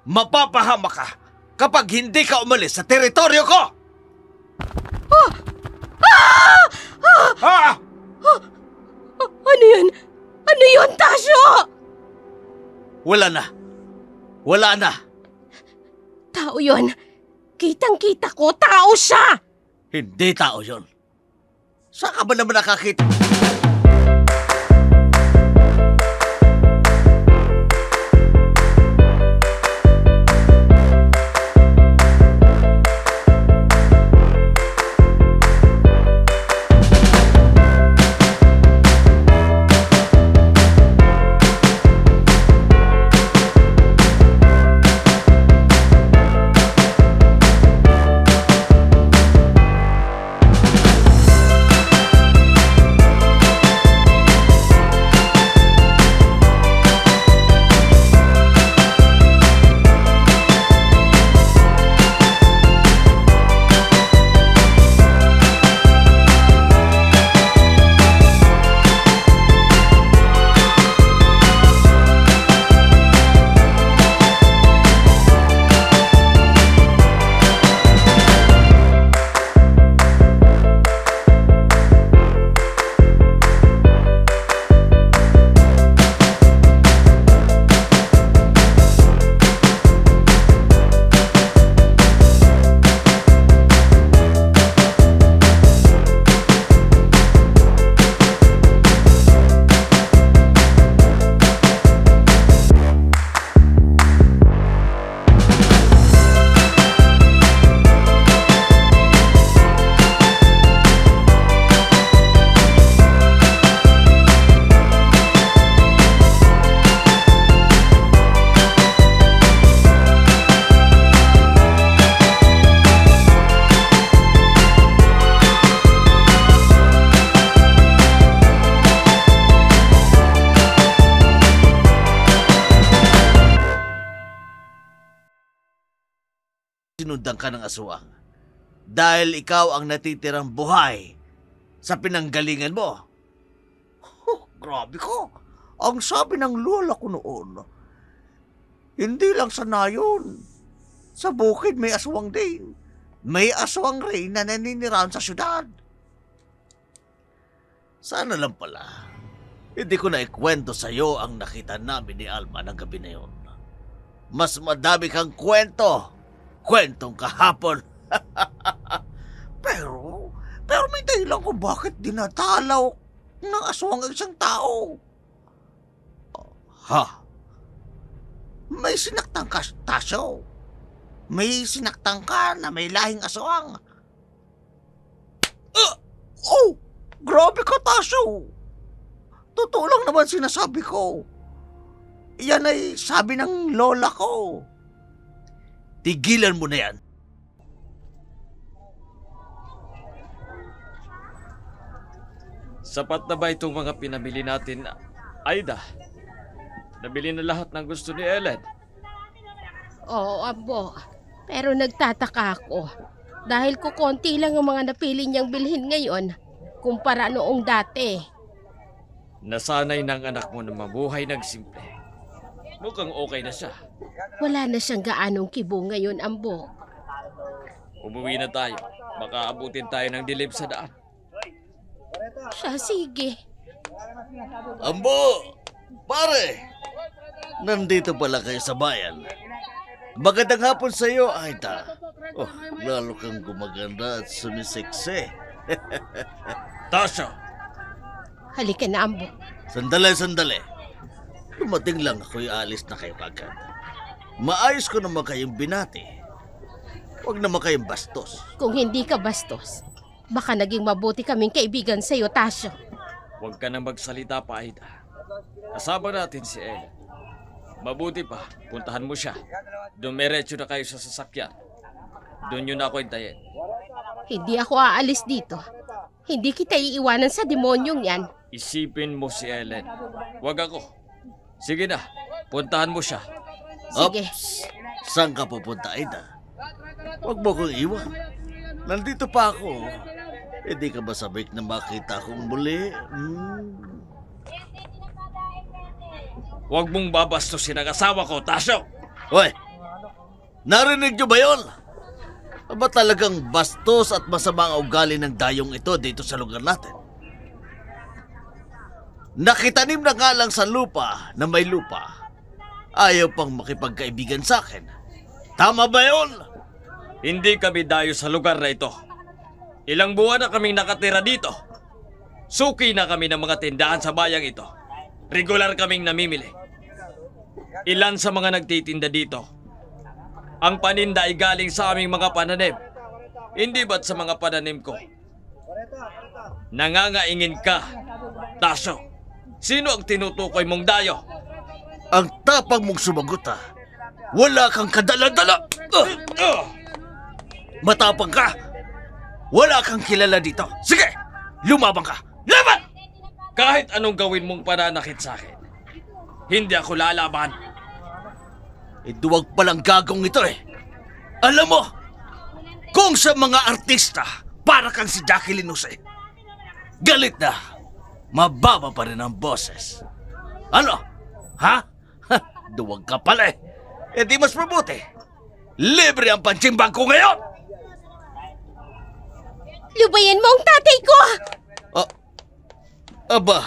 S4: Mapapahama ka kapag hindi ka umalis sa teritoryo ko!
S2: Ano yun? Ano yun, Tasyo?
S4: Wala na. Wala na.
S2: Tao yun. Kitang-kita ko, tao siya!
S4: Hindi tao yon. Saan ka ba naman nakakita? Sinundan ka ng aswang dahil ikaw ang natitirang buhay sa pinanggalingan mo. Grabe ko. Ang sabi ng lola ko noon, Hindi lang sa nayon. Sa bukid may aswang din. May aswang rin na naninirahan sa syudad. Sana lang pala, hindi ko na ikwento sa'yo ang nakita namin ni Alma ng gabi na yun. Mas madami kang kwento. Kwentong kahapon. pero may dahilan kung bakit dinadalaw ng aswang ang isang tao. Ha? May sinaktang ka, Tasyo. May sinaktang ka na may lahing aswang. Oh! Grabe ka, Tasyo. Totoo lang naman sinasabi ko. Yan ay sabi ng lola ko. Tigilan mo na yan.
S1: Sapat na ba itong mga pinamili natin, Aida? Nabili na lahat ng gusto ni Ellen.
S2: Oo, Ambo. Pero nagtataka ako. Dahil kukonti lang ang mga napili niyang bilhin ngayon kumpara noong dati.
S1: Nasanay ng anak mo na mabuhay ng simple. Mukhang okay na siya.
S2: Wala na siyang gaanong kibo ngayon, Ambo.
S1: Umuwi na tayo. Baka abutin tayo ng dilim sa daan.
S2: Siya, sige.
S4: Ambo! Pare! Nandito pala kayo sa bayan. Magandang hapon sa iyo, Aida. Oh, lalo kang gumaganda at sumisikse.
S1: Tasyo!
S2: Halika na, Ambo.
S4: Sandali. Dumating lang ako'y alis na kayo agad. Maayos ko naman kayong binati. Huwag naman kayong bastos.
S2: Kung hindi ka bastos, baka naging mabuti kaming kaibigan sa'yo, Tasyo.
S1: Huwag ka nang magsalita pa, Aida. Kasama natin si Ellen. Mabuti pa, puntahan mo siya. Dumiretso na kayo sa sasakyan. Doon yun ako hintayin.
S2: Hindi ako aalis dito. Hindi kita iiwanan sa demonyong yan.
S1: Isipin mo si Ellen. Huwag ako. Sige na, puntahan mo siya.
S2: Sige.
S4: Ops! Saan ka pupunta, Aida? Huwag mo kong iwan. Nandito pa ako. Hindi ka ba sabik na makita akong muli?
S1: Huwag mong babastusin ang asawa ko, Tasyo!
S4: Hoy! Narinig niyo ba yun? Ba talagang bastos at masama ang ugali ng dayong ito dito sa lugar natin? Nakitanim na nga lang sa lupa na may lupa. Ayaw pang makipagkaibigan sa akin. Tama ba yun?
S1: Hindi kami dayo sa lugar na ito. Ilang buwan na kaming nakatira dito. Suki na kami ng mga tindahan sa bayang ito. Regular kaming namimili. Ilan sa mga nagtitinda dito, ang paninda ay galing sa aming mga pananim. Hindi ba't sa mga pananim ko? Nangangaingin ka, Tasyo. Sino ang tinutukoy mong dayo?
S4: Ang tapang mong sumagot ah. Wala kang kadala-dala. Matapang ka. Wala kang kilala dito. Sige, lumabang ka. Laban!
S1: Kahit anong gawin mong pananakit sa akin, hindi ako lalaban.
S4: Duwag palang gagong ito eh. Alam mo, kung sa mga artista, para kang si Jacqueline Jose. Galit na, mababa pa rin ang boses. Ano? Ha? Duwag ka pala eh. Di mas mabuti. Libre ang pansimbang ko ngayon!
S2: Lubayan mo ang tatay ko!
S4: Aba,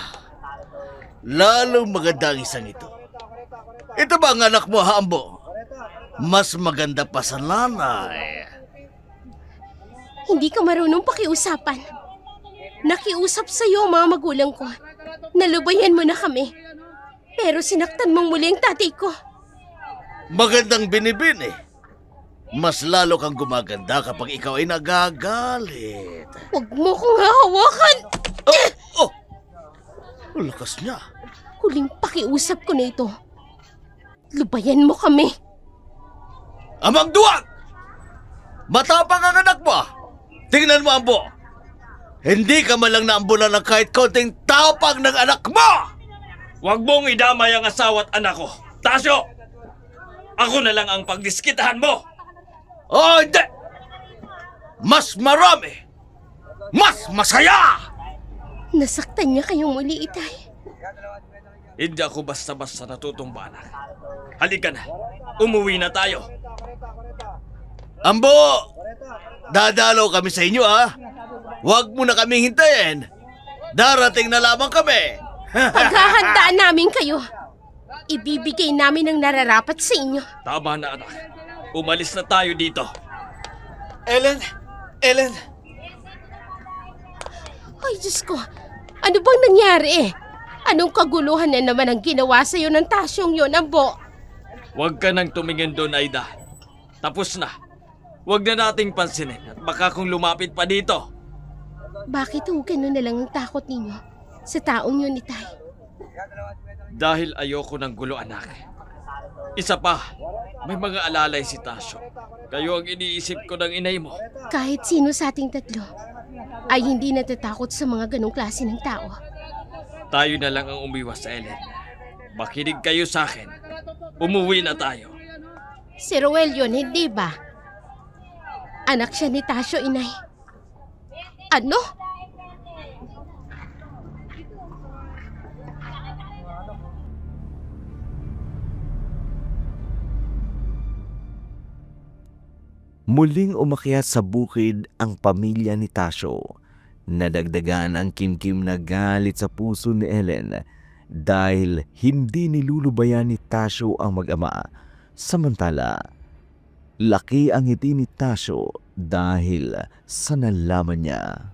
S4: lalong maganda ang isang ito. Ito ba ang anak mo, Hambo? Mas maganda pa sa nanay.
S2: Hindi ka marunong pakiusapan. Nakiusap sa'yo ang mga magulang ko. Nalubayan mo na kami. Pero sinaktan mong muli ang tatay ko.
S4: Magandang binibini. Mas lalo kang gumaganda kapag ikaw ay nagagalit.
S2: Huwag mo kong hahawakan!
S4: Oh! Ang lakas niya.
S2: Huling pakiusap ko na ito. Lubayan mo kami.
S4: Amang duwag! Matapang ang anak mo! Tingnan mo, Ambo! Hindi ka man lang naambulan ng kahit konting tapang ng anak mo!
S1: Huwag mong idamay ang asawa at anak ko, Tasyo! Ako na lang ang pagdiskitahan mo!
S4: Oh, hindi! Mas marami! Mas masaya!
S2: Nasaktan niya kayong muli, Itay.
S1: Hindi ako basta-basta natutumba, anak. Halika na. Umuwi na tayo.
S4: Ambo! Dadalaw kami sa inyo, ha? Huwag mo na kaming hintayin. Darating na lamang kami.
S2: Paghahandaan namin kayo. Ibibigay namin ang nararapat sa inyo.
S1: Tama na, anak. Umalis na tayo dito.
S5: Ellen! Ellen!
S2: Ay, Diyos ko. Ano bang nangyari? Anong kaguluhan na naman ang ginawa sa'yo ng tasyong yon, Ambo?
S1: Huwag ka nang tumingin doon, Aida. Tapos na. Huwag na nating pansinin at baka kung lumapit pa dito.
S2: Bakit ho ganun na lang ang takot ninyo sa taong yun, Itay?
S1: Dahil ayoko ng gulo, anak. Isa pa, may mga alalay si Tasyo. Kayo ang iniisip ko ng inay mo.
S2: Kahit sino sa ating tatlo ay hindi natatakot sa mga ganong klase ng tao.
S1: Tayo na lang ang umiwas sa Ellen. Makinig kayo sa akin. Umuwi na tayo.
S2: Si Roel yun, hindi ba? Anak siya ni Tasyo, Inay. Ano?
S3: Muling umakyat sa bukid ang pamilya ni Tasyo. Nadagdagan ang kimkim na galit sa puso ni Ellen dahil hindi nilulubayan ni Tasyo ang mag-ama. Samantala, laki ang ngiti ni Tasyo dahil sa nalaman niya.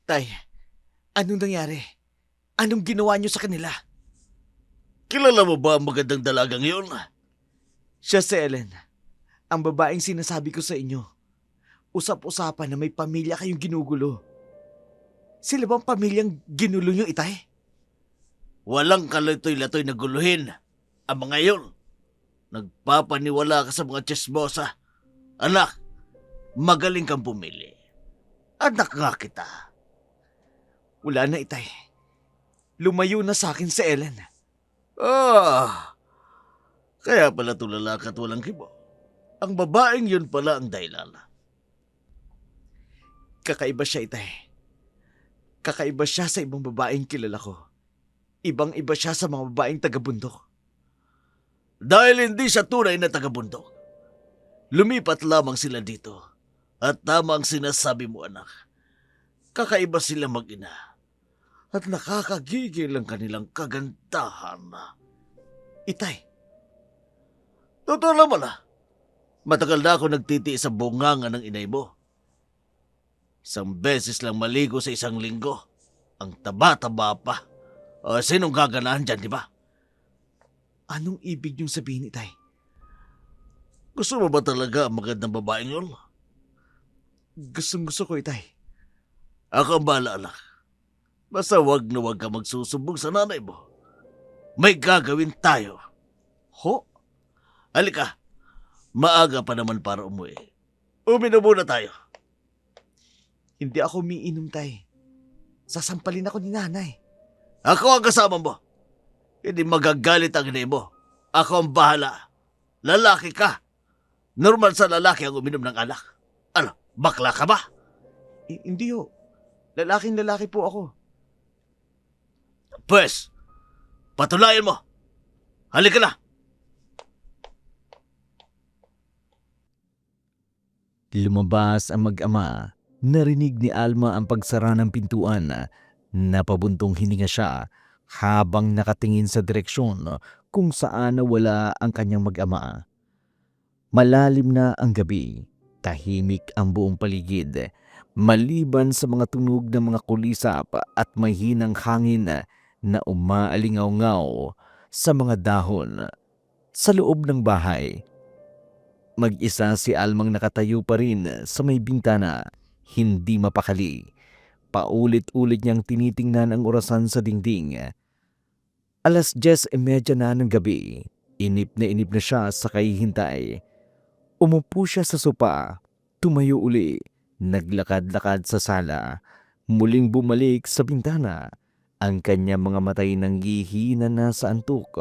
S5: Tay, anong nangyari? Anong ginawa niyo sa kanila?
S4: Kilala mo ba ang magandang dalagang yun?
S5: Siya si Ellen. Ang babaeng sinasabi ko sa inyo. Usap-usapan na may pamilya kayong ginugulo. Sila bang pamilyang ginulo niyo, Itay?
S4: Walang kalatoy-latoy na guluhin. Ang mga yun, nagpapaniwala ka sa mga tsesmosa. Anak, magaling kang pumili. Anak nga kita.
S5: Wala na, Itay. Lumayo na sa akin si Ellen.
S4: Kaya pala tulala ka't walang kibo. Ang babaeng yun pala ang dahilan.
S5: Kakaiba siya, Itay. Kakaiba siya sa ibang babaeng kilala ko. Ibang-iba siya sa mga babaeng taga-bundok.
S4: Dahil hindi siya tunay na taga-bundok, lumipat lamang sila dito. At tama ang sinasabi mo, anak. Kakaiba sila mag-ina. At nakakagigil ang kanilang kagandahan.
S5: Itay,
S4: Totoo naman matagal na ako nagtitiis sa bunganga ng inay mo. Isang beses lang maligo sa isang linggo. Ang taba-taba pa. O sinong gaganahan dyan, di ba?
S5: anong ibig niyong sabihin, Itay?
S4: Gusto mo ba talaga ang magandang babaeng yun?
S5: Gustong-gusto ko, Itay.
S4: Ako ang bahala, anak. Basta wag na wag ka magsusumbong sa nanay mo. May gagawin tayo.
S5: Ho?
S4: Halika, maaga pa naman para umuwi. Uminom muna tayo.
S5: Hindi ako umiinom, Tay. Sasampalin ako ni nanay.
S4: Ako ang kasama mo. Hindi magagalit ang inay mo. Ako ang bahala. Lalaki ka. Normal sa lalaki ang uminom ng alak. Ano, bakla ka ba?
S5: Hindi ho. Lalaking-lalaki po ako.
S4: Pwes, patulayan mo. Halika na.
S3: Lumabas ang mag-ama. Narinig ni Alma ang pagsara ng pintuan. Napabuntong hininga siya habang nakatingin sa direksyon kung saan nawala ang kanyang mag-ama. Malalim na ang gabi. Tahimik ang buong paligid. Maliban sa mga tunog ng mga kulisap at mahinang hangin na umaalingaw-ngaw sa mga dahon. Sa loob ng bahay, mag-isa si Almang nakatayo pa rin sa may bintana, hindi mapakali. Paulit-ulit niyang tinitingnan ang orasan sa dingding. 10:30 na ng gabi. Inip na siya sa kahihintay. Umupo siya sa sopa, tumayo uli, naglakad-lakad sa sala, muling bumalik sa bintana. Ang kanyang mga matay nanghihina na sa antok,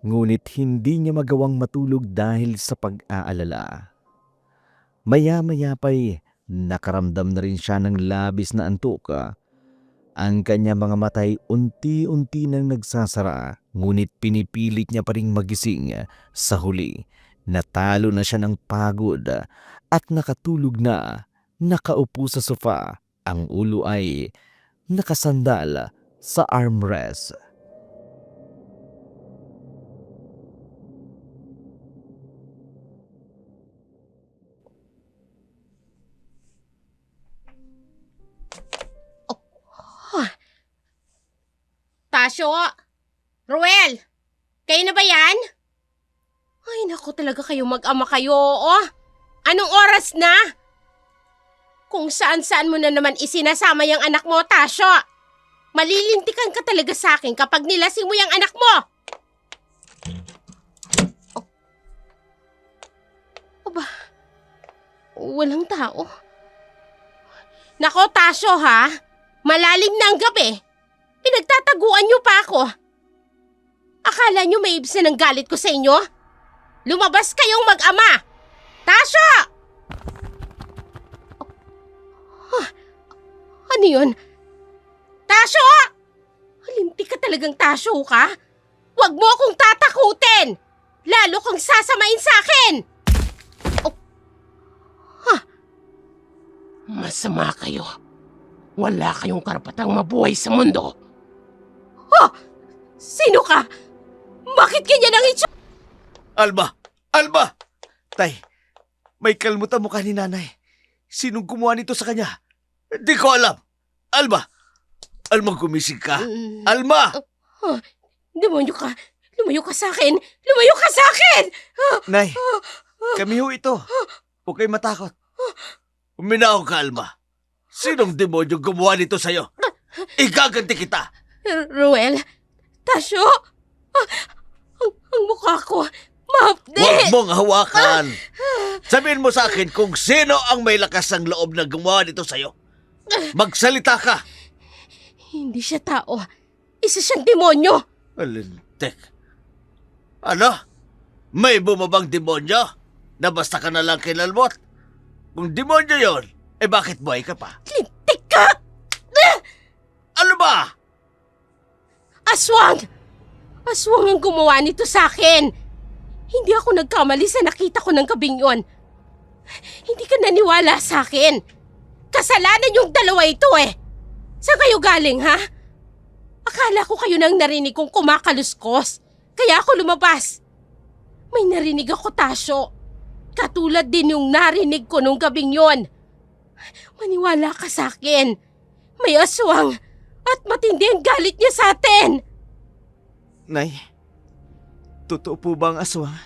S3: ngunit hindi niya magawang matulog dahil sa pag-aalala. Maya-maya pa'y Nakaramdam na rin siya ng labis na antok. Ang kanya mga matay unti-unti nang nagsasara, ngunit pinipilit niya pa ring magising. Sa huli, natalo na siya ng pagod at nakatulog na, nakaupo sa sofa. Ang ulo ay nakasandal sa armrest.
S2: Tasyo! Ruel! Kayo na ba yan? Ay, naku talaga kayo mag-ama kayo, oo. Anong oras na? Kung saan-saan mo na naman isinasama yung anak mo, Tasyo. Malilintikan ka talaga sa akin kapag nilasing mo yung anak mo. Aba, walang tao. Nako, Tasyo ha. Malalim na ang gabi. Pinagtataguan niyo pa ako. Akala niyo may ibsa ng galit ko sa inyo? Lumabas kayong mag-ama! Tasha! Ano yun? Tasha! Halimpi ka talagang Tasho ka? Huwag mo akong tatakutin! Lalo kang sasamain sa akin! Masama kayo. Wala kayong karapatang mabuhay sa mundo. Sino ka? Bakit ganyan ang itsura?
S5: Alma! Alma! Tay, may kalmutan mukha ni nanay. Sinong gumawa nito sa kanya? Di ko alam. Alma! Alma, gumising ka. Alma!
S2: Demonyo ka. Lumayo ka sa akin. Lumayo ka sa akin!
S5: Nay, kami ho ito. Huwag kayo matakot. Uminaw ka, Alma. Sinong demonyo gumawa nito sa'yo? Igaganti kita!
S2: Ruel, Tasyo, ang mukha ko, mahapdi!
S5: Huwag mong hawakan! Sabihin mo sa akin kung sino ang may lakas ng loob na gumawa nito sa'yo. Magsalita ka!
S2: Hindi siya tao. Isa siyang demonyo.
S5: Alintek. Ano? May bumabang demonyo? Na basta ka na lang kinalmot? Kung demonyo yon, bakit buhay ka pa?
S2: Lintik ka!
S5: Ano ba?
S2: Aswang! Aswang ang gumawa nito sa akin. Hindi ako nagkamali sa nakita ko ng gabing yon. Hindi ka naniwala sa akin. Kasalanan yung dalawa ito eh. Saan kayo galing, ha? Akala ko kayo nang narinig kong kumakaluskos. Kaya ako lumabas. May narinig ako, Tasyo. Katulad din yung narinig ko nung gabing yon. Maniwala ka sa akin. May aswang at matindi ang galit niya sa atin.
S5: Nay, totoo po ba ang aswang?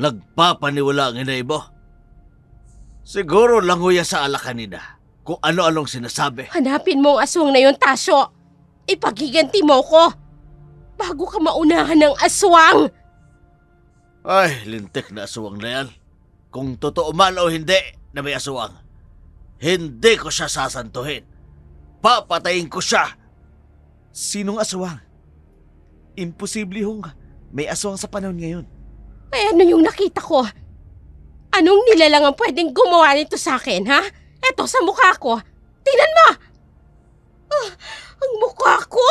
S4: Nagpapaniwala ang inay mo. Siguro lang huya sa ala kanina kung ano-anong sinasabi.
S2: Hanapin mo ang aswang na yun, Tasyo. Ipagiganti mo ko. Bago ka maunahan ng aswang.
S4: Ay, lintik na aswang na yan. Kung totoo man o hindi na may aswang, hindi ko siya sasantuhin. Papatayin ko siya.
S5: Sinong aswang? Imposible hong may aswang sa panahon ngayon.
S2: Ay, ano yung nakita ko? Anong nilalang ang pwedeng gumawa nito sa akin, ha? Eto, sa mukha ko. Tingnan mo! Ang mukha ko!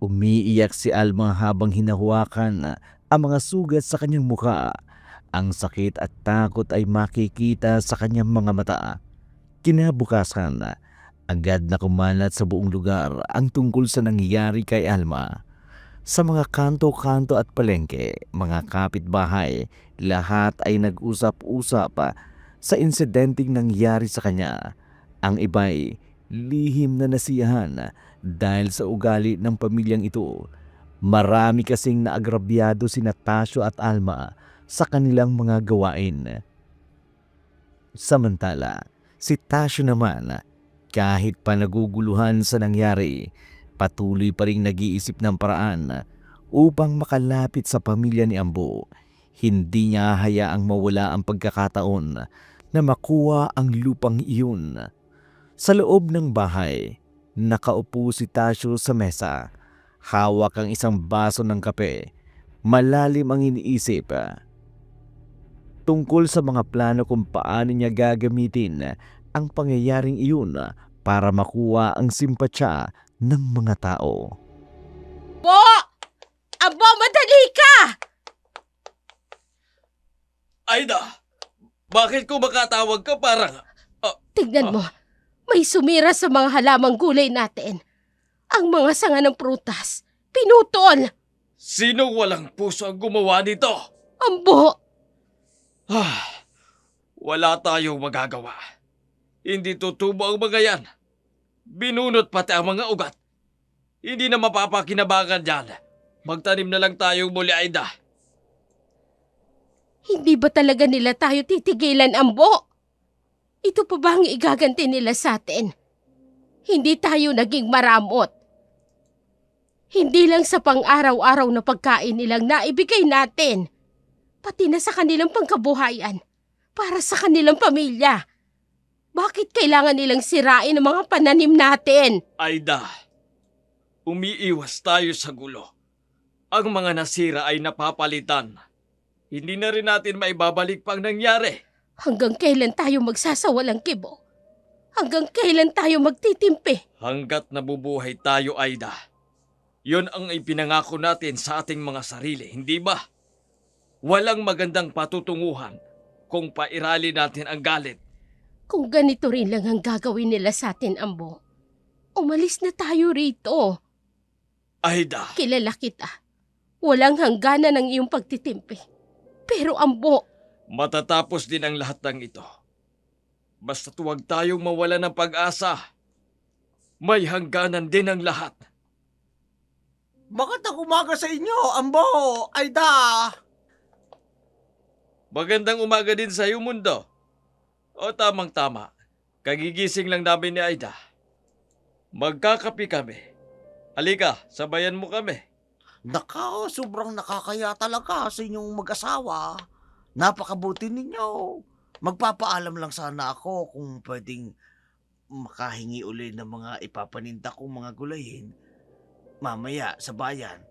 S3: Umiiyak si Alma habang hinahawakan ang mga sugat sa kanyang mukha. Ang sakit at takot ay makikita sa kanyang mga mata. Kinabukasan, agad na kumalat sa buong lugar ang tungkol sa nangyayari kay Alma. Sa mga kanto-kanto at palengke, mga kapitbahay, lahat ay nag-usap-usap sa insidenteng nangyari sa kanya. Ang iba'y lihim na nasiyahan dahil sa ugali ng pamilyang ito. Marami kasing naagrabyado si Tasyo at Alma sa kanilang mga gawain. Samantala, si Tasyo naman, kahit pa naguguluhan sa nangyari, patuloy pa ring nag-iisip ng paraan upang makalapit sa pamilya ni Ambo. Hindi niya hayaang mawala ang pagkakataon na makuha ang lupang iyon. Sa loob ng bahay, nakaupo si Tasyo sa mesa. Hawak ang isang baso ng kape. Malalim ang iniisip. tungkol sa mga plano kung paano niya gagamitin ang pangyayaring iyon para makuha ang simpatsya ng mga tao.
S2: Bo! Abo, madali ka!
S1: Aida, bakit ko makatawag ka parang...
S2: Tignan mo, may sumira sa mga halamang gulay natin. Ang mga sanga ng prutas, pinutol!
S1: Sino walang puso ang gumawa nito?
S2: Ambo!
S1: Wala tayong magagawa. Hindi tutubo ang mga yan. Binunot pati ang mga ugat. Hindi na mapapakinabangan dyan. Magtanim na lang tayong muli, Aida.
S2: Hindi ba talaga nila tayo titigilan, Ambo? Ito pa ba ang igaganti nila sa atin? Hindi tayo naging maramot. Hindi lang sa pang-araw-araw na pagkain nilang naibigay natin, pati na sa kanilang pangkabuhayan, para sa kanilang pamilya. Bakit kailangan nilang sirain ang mga pananim natin?
S1: Aida, umiiwas tayo sa gulo. Ang mga nasira ay napapalitan. Hindi na rin natin maibabalik pang nangyari.
S2: Hanggang kailan tayo magsasawalang kibo? Hanggang kailan tayo magtitimpi?
S1: Hanggat nabubuhay tayo, Aida. Yon ang ipinangako natin sa ating mga sarili, hindi ba? Walang magandang patutunguhan kung pairali natin ang galit.
S2: Kung ganito rin lang ang gagawin nila sa atin, Ambo, umalis na tayo rito.
S1: Aida,
S2: Kilala kita. Walang hangganan ang iyong pagtitimpi. Pero Ambo,
S1: matatapos din ang lahat ng ito. Basta't huwag tayong mawala ng pag-asa. May hangganan din ang lahat.
S5: Magandang umaga sa inyo, Ambo, Aida.
S1: Magandang umaga din sa iyo, Mundo. O tamang-tama, kagigising lang namin ni Aida. Magkakapi kami. Halika, sabayan mo kami.
S4: Naka, sobrang nakakaya talaga sa inyong mag-asawa. Napakabuti ninyo. Magpapaalam lang sana ako kung pwedeng makahingi uli ng mga ipapaninda kong mga gulayin. Mamaya sa bayan,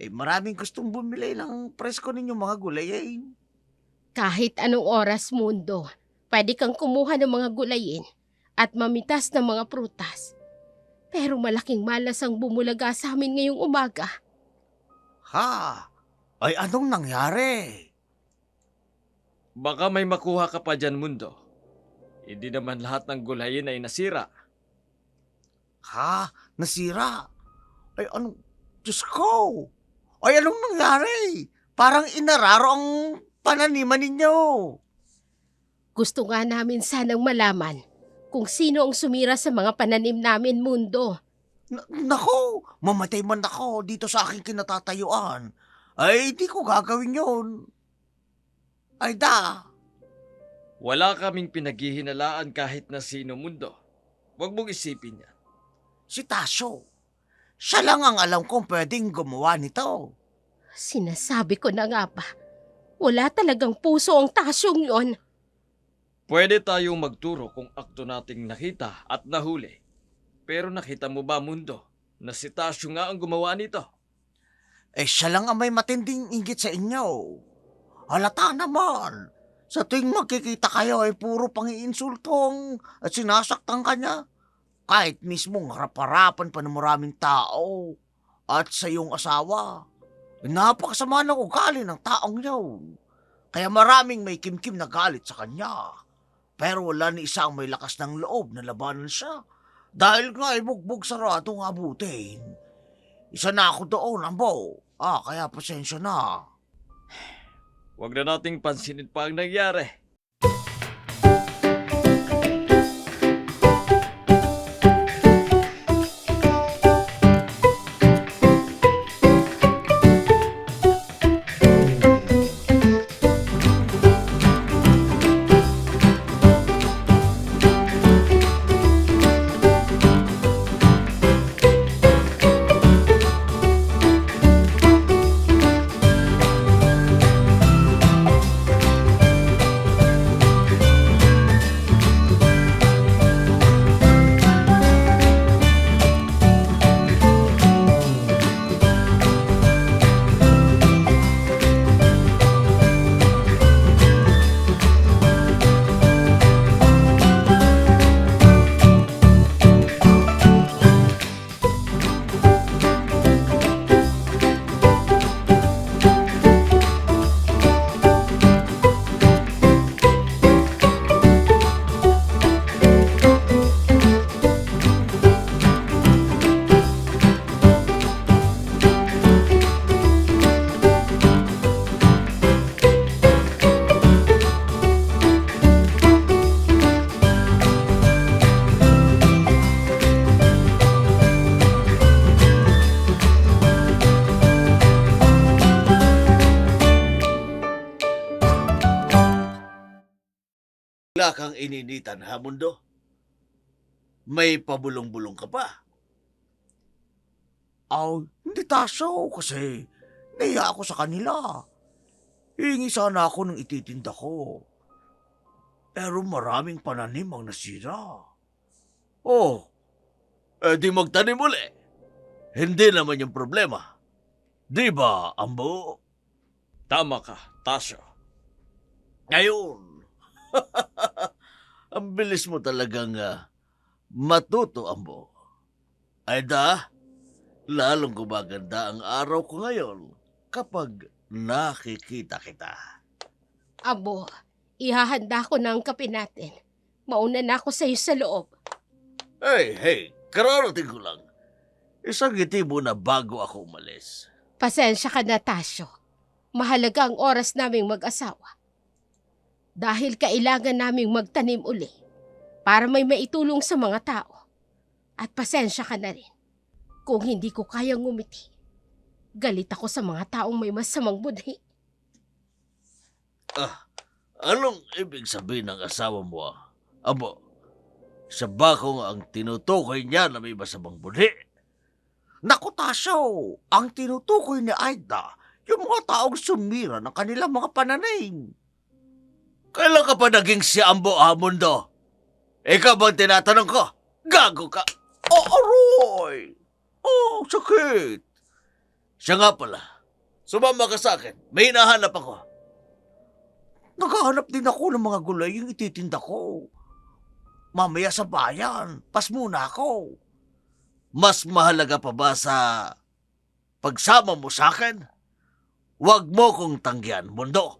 S4: maraming gustong bumili ng presko ninyong mga gulayin.
S2: kahit anong oras, Mundo, pwede kang kumuha ng mga gulayin at mamitas ng mga prutas. Pero malaking malas ang bumulaga sa amin ngayong umaga.
S4: Ha? Ay anong nangyari?
S1: Baka may makuha ka pa dyan, Mundo. Hindi naman lahat ng gulayin ay nasira.
S4: Ha? Nasira? Ay anong... Diyos ko! Ay anong nangyari? Parang inararo ang pananiman ninyo.
S2: Gusto nga namin sanang malaman kung sino ang sumira sa mga pananim namin, Mundo.
S4: Nako, mamatay man ako dito sa aking kinatatayuan. Ay, di ko gagawin yun. Ay da,
S1: Wala kaming pinaghihinalaan kahit na sino, Mundo. Huwag mong isipin yan.
S4: si Tasyo. Siya lang ang alam kong pwedeng gumawa nito.
S2: Sinasabi ko na nga ba, wala talagang puso ang tasyong yon.
S1: Pwede tayong magturo kung akto nating nakita at nahuli. Pero nakita mo ba, Mundo, na si Tasyo nga ang gumawa nito?
S4: Siya lang ang may matinding inggit sa inyo. Halata naman. Sa tuwing magkikita kayo ay puro pangiinsultong at sinasaktan ka niya. Kahit mismong harap-harapan pa ng maraming tao at sa iyong asawa. Napakasama ng ugali ng taong yun. Kaya maraming may kimkim na galit sa kanya. Pero wala ni isa ang may lakas ng loob na labanan siya. Dahil nga ay bugbog sarado ng abutin. Isa na ako doon, Ambo. Kaya pasensya na.
S1: Huwag na nating pansinin pa ang nangyari.
S4: ininitan, ha, Mundo? May pabulong-bulong ka pa.
S5: Hindi Tasyo kasi nahiya ako sa kanila. Hihingi sana ako ng ititinda ko. Pero maraming pananim ang nasira.
S4: Oh, di magtanim uli. Hindi naman yung problema. Di ba, Ambo?
S1: Tama ka, Tasyo.
S4: Ngayon, ang bilis mo talagang matuto, Ambo. Aida, lalong gumaganda ang araw ko ngayon kapag nakikita kita.
S2: Abo, ihahanda ko na ang kape natin. Mauna na ako sa'yo sa loob.
S4: Hey, kararating ko lang. Isang ngiti muna bago ako umalis.
S2: Pasensya ka na, Tasyo. Mahalaga ang oras naming mag-asawa. Dahil kailangan naming magtanim uli para may maitulong sa mga tao. At pasensya ka na rin kung hindi ko kayang ngumiti. Galit ako sa mga taong may masamang budhi.
S4: Anong ibig sabihin ng asawa mo, Abo? Siya ba kung ang tinutukoy niya na may masamang budhi?
S5: Naku Tasyo, ang tinutukoy ni Aida, yung mga taong sumira ng kanilang mga pananim.
S4: Kailan ka pa naging si Ambo, Mundo? Ikaw bang tinatanong ko? Gago ka!
S5: Aroy! Sakit!
S4: Siya nga pala. Sumama ka sa akin. May hinahanap ako.
S5: Naghahanap din ako ng mga gulay yung ititinda ko. Mamaya sa bayan, pas muna ako.
S4: Mas mahalaga pa ba sa pagsama mo sa akin? Huwag mo kong tanggihan, Mundo.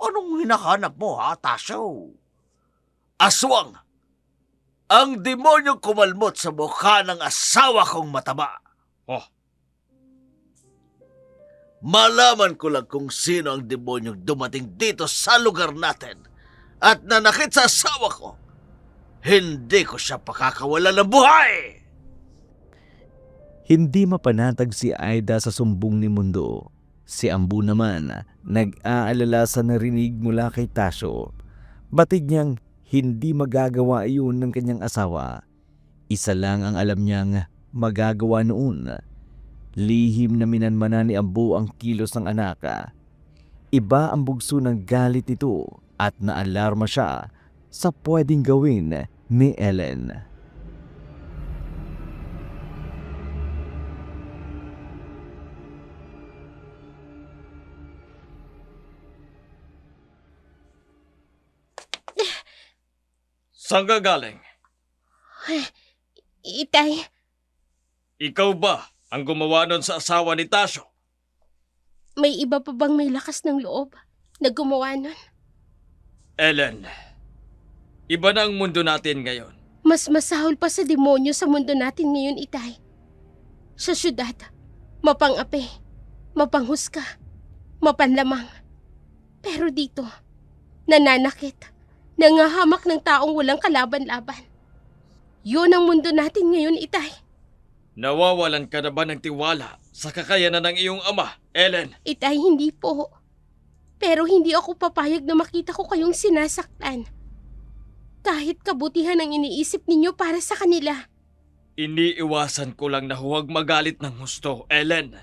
S5: Anong hinahanap mo ha, Tasyo?
S4: Aswang! Ang demonyong kumalmot sa mukha ng asawa kong mataba.
S1: Oh.
S4: Malaman ko lang kung sino ang demonyong dumating dito sa lugar natin at nanakit sa asawa ko. Hindi ko siya pakakawalan ng buhay!
S3: Hindi mapanatag si Aida sa sumbong ni Mundo. Si Ambu naman, nag-aalala sa narinig mula kay Tasyo. Batid niyang hindi magagawa iyon ng kanyang asawa. Isa lang ang alam niyang magagawa noon. Lihim na minanmana ni Ambu ang kilos ng anak. Iba ang bugso ng galit nito at naalarma siya sa pwedeng gawin ni Ellen.
S1: Saan ka galing?
S2: Itay,
S1: Ikaw ba ang gumawa nun sa asawa ni Tasyo?
S2: may iba pa bang may lakas ng loob na gumawa nun?
S1: Ellen, iba na ang mundo natin ngayon.
S2: Mas masahol pa sa demonyo sa mundo natin ngayon, Itay. Sa syudad, mapang-api, mapanghusga, mapanlamang. Pero dito, nananakit, nangahamak ng taong walang kalaban-laban. Yun ang mundo natin ngayon, Itay.
S1: Nawawalan ka na ba ng tiwala sa kakayanan ng iyong ama, Ellen?
S2: Itay, hindi po. Pero hindi ako papayag na makita ko kayong sinasaktan. Kahit kabutihan ang iniisip ninyo para sa kanila.
S1: Iniiwasan ko lang na huwag magalit ng husto, Ellen.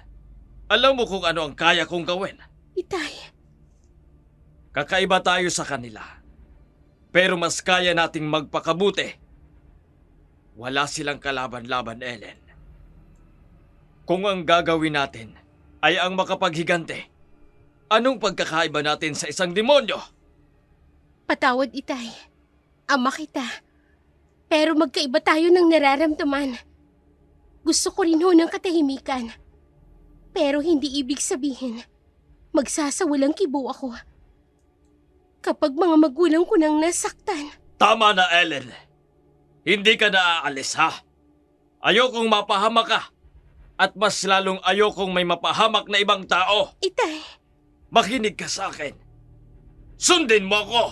S1: Alam mo kung ano ang kaya kong gawin.
S2: Itay,
S1: Kakaiba tayo sa kanila. Pero mas kaya nating magpakabuti. Wala silang kalaban-laban, Ellen. Kung ang gagawin natin ay ang makapaghigante, anong pagkakaiba natin sa isang demonyo?
S2: patawad, Itay. Ama kita. Pero magkaiba tayo ng nararamdaman. Gusto ko rin ho ng katahimikan. Pero hindi ibig sabihin, magsasawalang kibo ako. Kapag mga magulang ko nang nasaktan,
S1: Tama na, Ellen. Hindi ka na aalis, ha? Ayokong mapahamak ka. At mas lalong ayokong may mapahamak na ibang tao.
S2: Itay,
S1: Makinig ka sa akin. Sundin mo ako!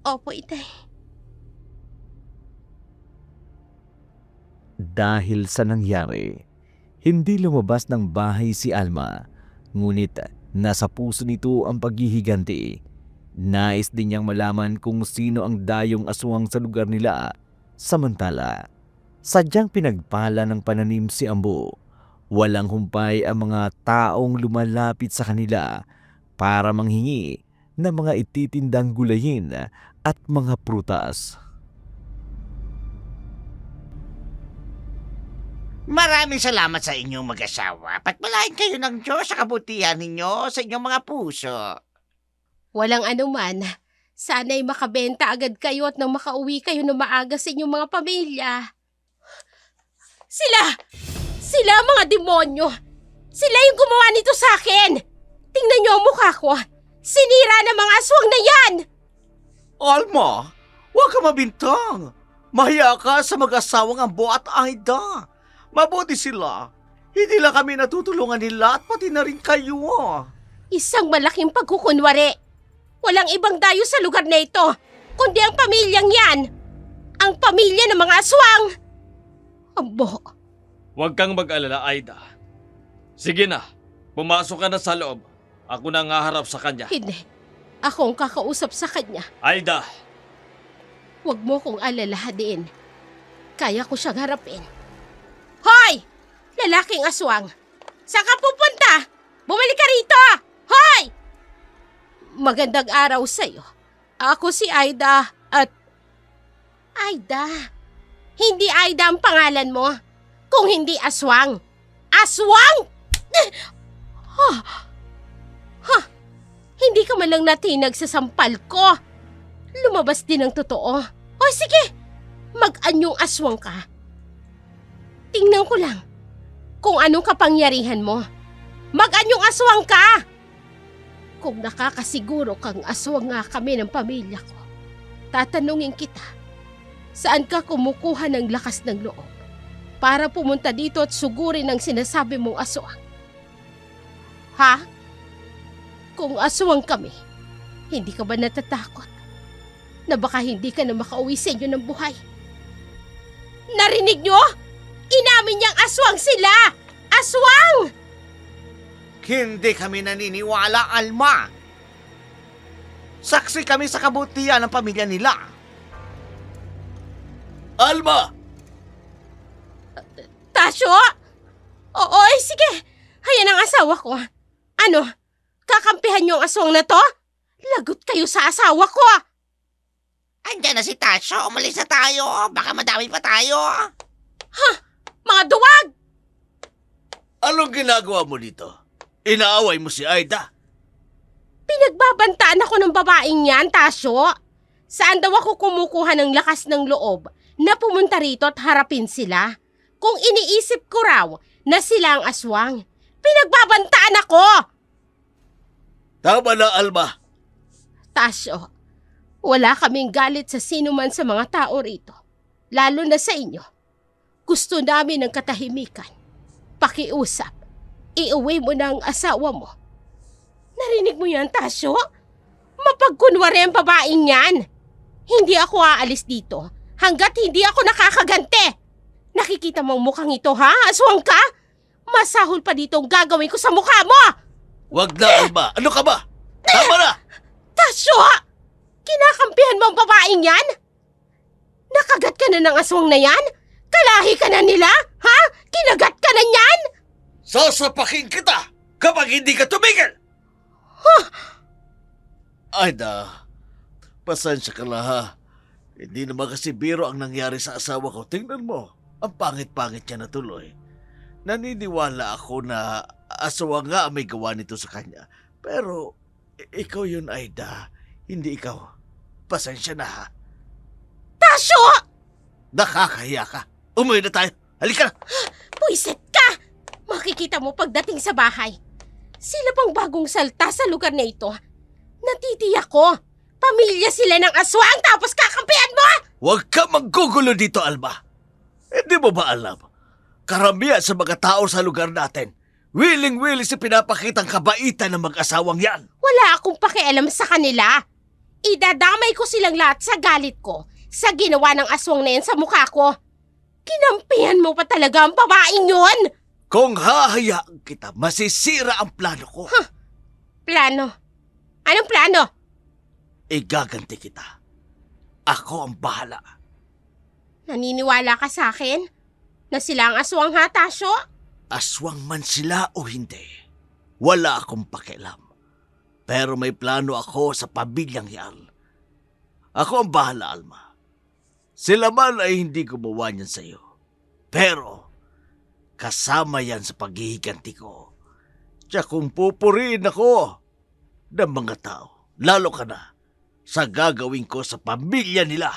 S2: opo, Itay.
S3: Dahil sa nangyari, hindi lumabas ng bahay si Alma, ngunit nasa puso nito ang paghihiganti. Nais din niyang malaman kung sino ang dayong aswang sa lugar nila. Samantala, sadyang pinagpala ng pananim si Ambo. Walang humpay ang mga taong lumalapit sa kanila para manghingi ng mga ititindang gulayin at mga prutas.
S4: Maraming salamat sa inyong mag-asawa. Patpalain kayo ng Diyos sa kabutihan ninyo sa inyong mga puso.
S2: Walang anuman. Sana'y makabenta agad kayo at nang makauwi kayo na maaga sa inyong mga pamilya. Sila mga demonyo! Sila yung gumawa nito sa akin! Tingnan niyo ang mukha ko! Sinira ng mga aswang na yan!
S5: Alma, huwag ka mabintang. Mahiya ka sa mag-asawang Ambo at Aida. Mabuti sila. Hindi lang kami natutulungan nila at pati na rin kayo.
S2: Isang malaking pagkukunwari. Walang ibang dayo sa lugar na ito, kundi ang pamilyang yan. Ang pamilya ng mga aswang. Ambo,
S1: Huwag kang mag-alala, Aida. Sige na, pumasok ka na sa loob. Ako na ang haharap sa kanya.
S2: hindi. Ako ang kakausap sa kanya.
S1: Aida,
S2: Huwag mo kong alalahanin. Kaya ko siyang harapin. Hoy! Lalaking aswang! Saan ka pupunta? Bumalik ka rito! Hoy! Magandang araw sa'yo. Ako si Aida at... Aida? Hindi Aida ang pangalan mo. Kung hindi aswang. Aswang! Hindi ka man lang natinag sa sampal ko. Lumabas din ang totoo. O sige, mag-anyong aswang ka. Tingnan ko lang kung anong kapangyarihan mo. Mag-anyong aswang ka! Kung nakakasiguro kang aswang nga kami ng pamilya ko, tatanungin kita, saan ka kumukuha ng lakas ng loob para pumunta dito at sugurin ang sinasabi mong aswang? Ha? Kung aswang kami, hindi ka ba natatakot na baka hindi ka na makauwi sa inyo ng buhay? Narinig nyo? Inamin niyang aswang sila! Aswang!
S5: Hindi kami naniniwala, Alma. Saksi kami sa kabutihan ng pamilya nila.
S1: Alma!
S2: Tasyo? Oo, sige. Hayan ang asawa ko. Ano? Kakampihan niyo ang aswang na to? Lagot kayo sa asawa ko.
S4: Andiyan na si Tasyo. Umalis na tayo. Baka madami pa tayo.
S2: Mga duwag!
S4: Anong ginagawa mo dito? Inaaway mo si Aida.
S2: Pinagbabantaan ako ng babaeng yan, Tasyo. Saan daw ako kumukuha ng lakas ng loob na pumunta rito at harapin sila? Kung iniisip ko raw na sila ang aswang, pinagbabantaan ako!
S4: Tama na, Alma.
S2: Tasyo, wala kaming galit sa sino man sa mga tao rito, lalo na sa inyo. Gusto namin ng katahimikan. Pakiusap, iuwi mo na ang asawa mo. Narinig mo yan, Tasyo? Mapagkunwari ang babaeng yan. Hindi ako aalis dito hanggat hindi ako nakakaganti. Nakikita mo ang mukhang ito, ha? Aswang ka? Masahol pa dito ang gagawin ko sa mukha mo!
S4: Wag na, Alma. Ano ka ba? Tama na!
S2: Tasyo! Kinakampihan mo ang babaeng yan? Nakagat ka na ng aswang na yan? Kalahi ka na nila? Ha? Kinagat ka na niyan?
S4: Sasapakin kita kapag hindi ka tumigil! Aida, pasensya ka na ha. Hindi naman kasi biro ang nangyari sa asawa ko. Tingnan mo, ang pangit-pangit niya na tuloy. Naniniwala ako na aswang nga ang may gawa nito sa kanya. Pero ikaw yun, Aida. Hindi ikaw. Pasensya na ha.
S2: Tasyo!
S4: Nakakahiya ka. Umuwi na tayo. Halika na.
S2: Puiset ka! Makikita mo pagdating sa bahay. Sila pang bagong salta sa lugar na ito. Natitiyak ko. Pamilya sila ng aswang tapos kakampihan mo!
S4: Huwag ka manggugulo dito, Alma. Hindi mo ba alam? Karamihan sa mga tao sa lugar natin, willing-willing si pinapakitang kabaitan ng mag-asawang yan.
S2: Wala akong pakialam sa kanila. Idadamay ko silang lahat sa galit ko sa ginawa ng aswang na yan sa mukha ko. Kinampihan mo pa talaga ang babaeng yun!
S4: Kung hahayaan kita, masisira ang plano ko.
S2: Plano? Anong plano?
S4: igaganti kita. Ako ang bahala.
S2: Naniniwala ka sa akin? Na sila ang aswang ha, Tasyo?
S4: Aswang man sila o hindi, wala akong pakialam. Pero may plano ako sa pamilyang yan. Ako ang bahala, Alma. Sila man ay hindi gumawa niyan sa'yo. Pero, kasama yan sa paghihiganti ko. Tiyak kung pupuriin ako ng mga tao, lalo ka na sa gagawin ko sa pamilya nila.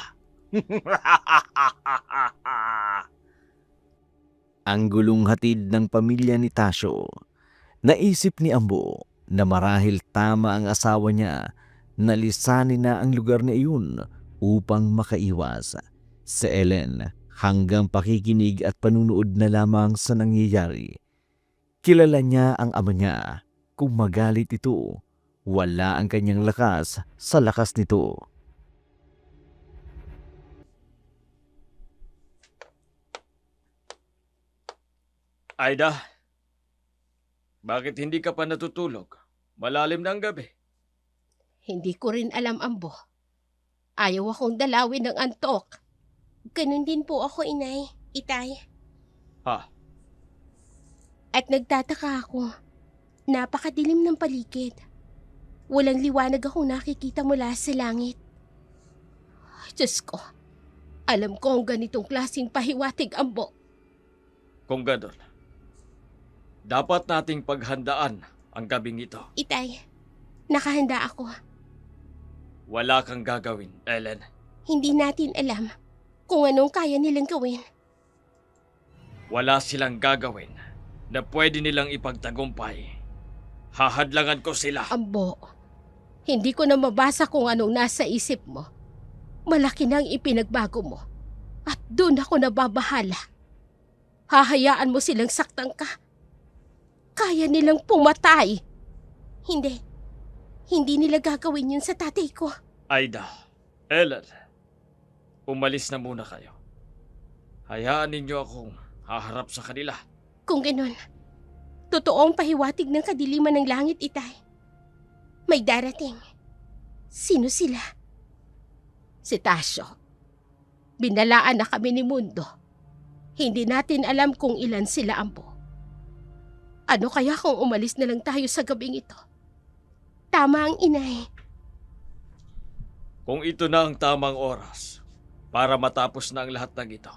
S3: Ang gulong hatid ng pamilya ni Tasyo. Naisip ni Ambo na marahil tama ang asawa niya na lisanin na ang lugar na iyon upang makaiwas. Si Ellen hanggang pakikinig at panunood na lamang sa nangyayari. Kilala niya ang ama niya. Kung magalit ito, wala ang kanyang lakas sa lakas nito.
S1: Aida, bakit hindi ka pa natutulog? Malalim na ang gabi.
S2: Hindi ko rin alam, Ambo. Ayaw akong dalawin ng antok. Ganun din po ako, Inay, Itay.
S1: Ha?
S2: At nagtataka ako. Napakadilim ng paligid. Walang liwanag akong nakikita mula sa langit. Diyos ko, alam ko ang ganitong klaseng pahiwatig, Ambo.
S1: Kung gano'n, dapat nating paghandaan ang gabing ito.
S2: Itay, nakahanda ako.
S1: Wala kang gagawin, Ellen.
S2: Hindi natin alam kung anong kaya nilang gawin.
S1: Wala silang gagawin na pwede nilang ipagtagumpay. Hahadlangan ko sila.
S2: Ambo, hindi ko na mabasa kung anong nasa isip mo. Malaki na ang ipinagbago mo. At doon ako nababahala. Hahayaan mo silang saktan ka. Kaya nilang pumatay. Hindi nila gagawin yun sa tatay ko.
S1: Aida, Ellen, umalis na muna kayo. Hayaan ninyo akong haharap sa kanila.
S2: Kung ganun, totoong pahiwatig ng kadiliman ng langit, Itay. May darating. Sino sila? Si Tasyo. Binalaan na kami ni Mundo. Hindi natin alam kung ilan sila, Ambo. Ano kaya kung umalis na lang tayo sa gabing ito? Tama ang Inay.
S1: Kung ito na ang tamang oras para matapos na ang lahat ng ito,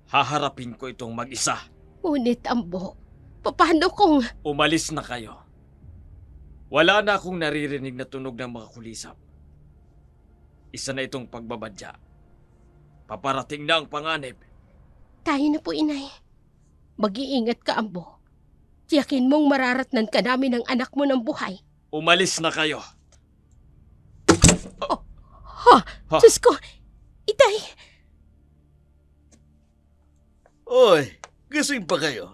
S1: haharapin ko itong mag-isa.
S2: Ngunit, Ambo, paano kung...
S1: Umalis na kayo. Wala na akong naririnig na tunog ng mga kulisap. Isa na itong pagbabadya. Paparating na ang panganib.
S2: Tayo na po, Inay. Mag-iingat ka, Ambo. Tiyakin mong mararatnan ka namin ng anak mo ng buhay.
S1: Umalis na kayo.
S2: Ha? Diyos ko! Itay!
S4: Oy, gising pa kayo.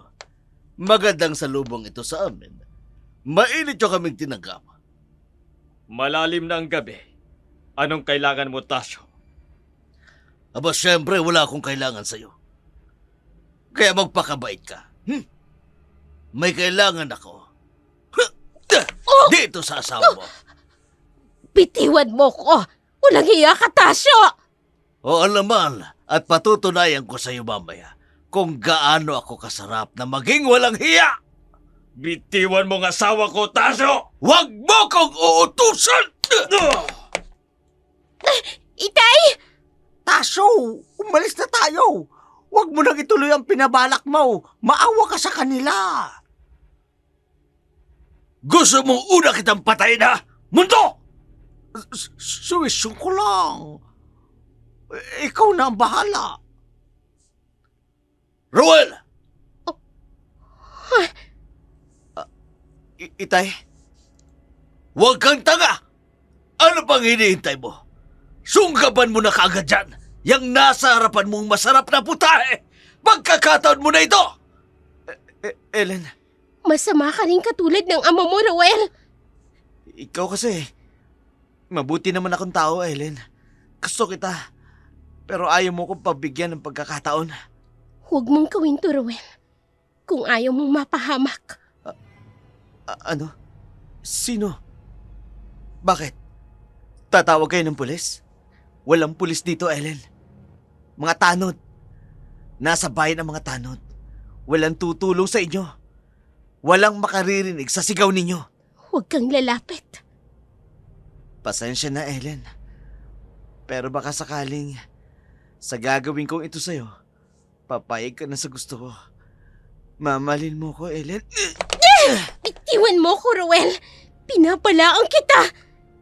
S4: Magandang salubong ito sa amin. Mainit yung kaming tinanggap.
S1: Malalim na ang gabi. Anong kailangan mo, Tasyo?
S4: Aba, syempre, wala akong kailangan sa'yo. Kaya magpakabait ka. May kailangan ako. Dito sa asawa mo.
S2: Bitiwan mo ko! Walang hiya ka, Tasyo!
S4: O alaman at patutunayan ko sa'yo mamaya kung gaano ako kasarap na maging walang hiya.
S1: Bitiwan mo ang asawa ko, Tasyo!
S4: Huwag mo kong uutusan!
S2: Itay!
S5: Tasyo, umalis na tayo. Huwag mo nang ituloy ang pinabalak mo. Maawa ka sa kanila.
S4: Gusto mong una kitang patayin na, mundo?
S5: Suwisyon ko lang. Ikaw na ang bahala.
S4: Ruel!
S5: Itay,
S4: Huwag kang tanga! Ano pang hinihintay mo? Sunggaban mo na kaagad dyan! Yang nasa harapan mong masarap na putahe! Pagkakataon mo na ito!
S5: Ellen,
S2: Masama ka rin katulad ng ama mo, Roel.
S5: ikaw kasi. Mabuti naman akong tao, Ellen. Gusto kita. Pero ayaw mo kong pabigyan ng pagkakataon.
S2: Huwag mong gawin to, Roel. Kung ayaw mong mapahamak.
S5: Ano? Sino? Bakit? Tatawag kayo ng pulis? Walang pulis dito, Ellen. Mga tanod. Nasa bayan ang mga tanod. Walang tutulong sa inyo. Walang makaririnig sa sigaw ninyo.
S2: Huwag kang lalapit.
S5: Pasensya na, Ellen. Pero baka sakaling sa gagawin kong ito sa'yo, papayag ka na sa gusto ko. Mamalin mo ko, Ellen.
S2: Bitiwan mo ko, Ruel. Pinapalaan kita.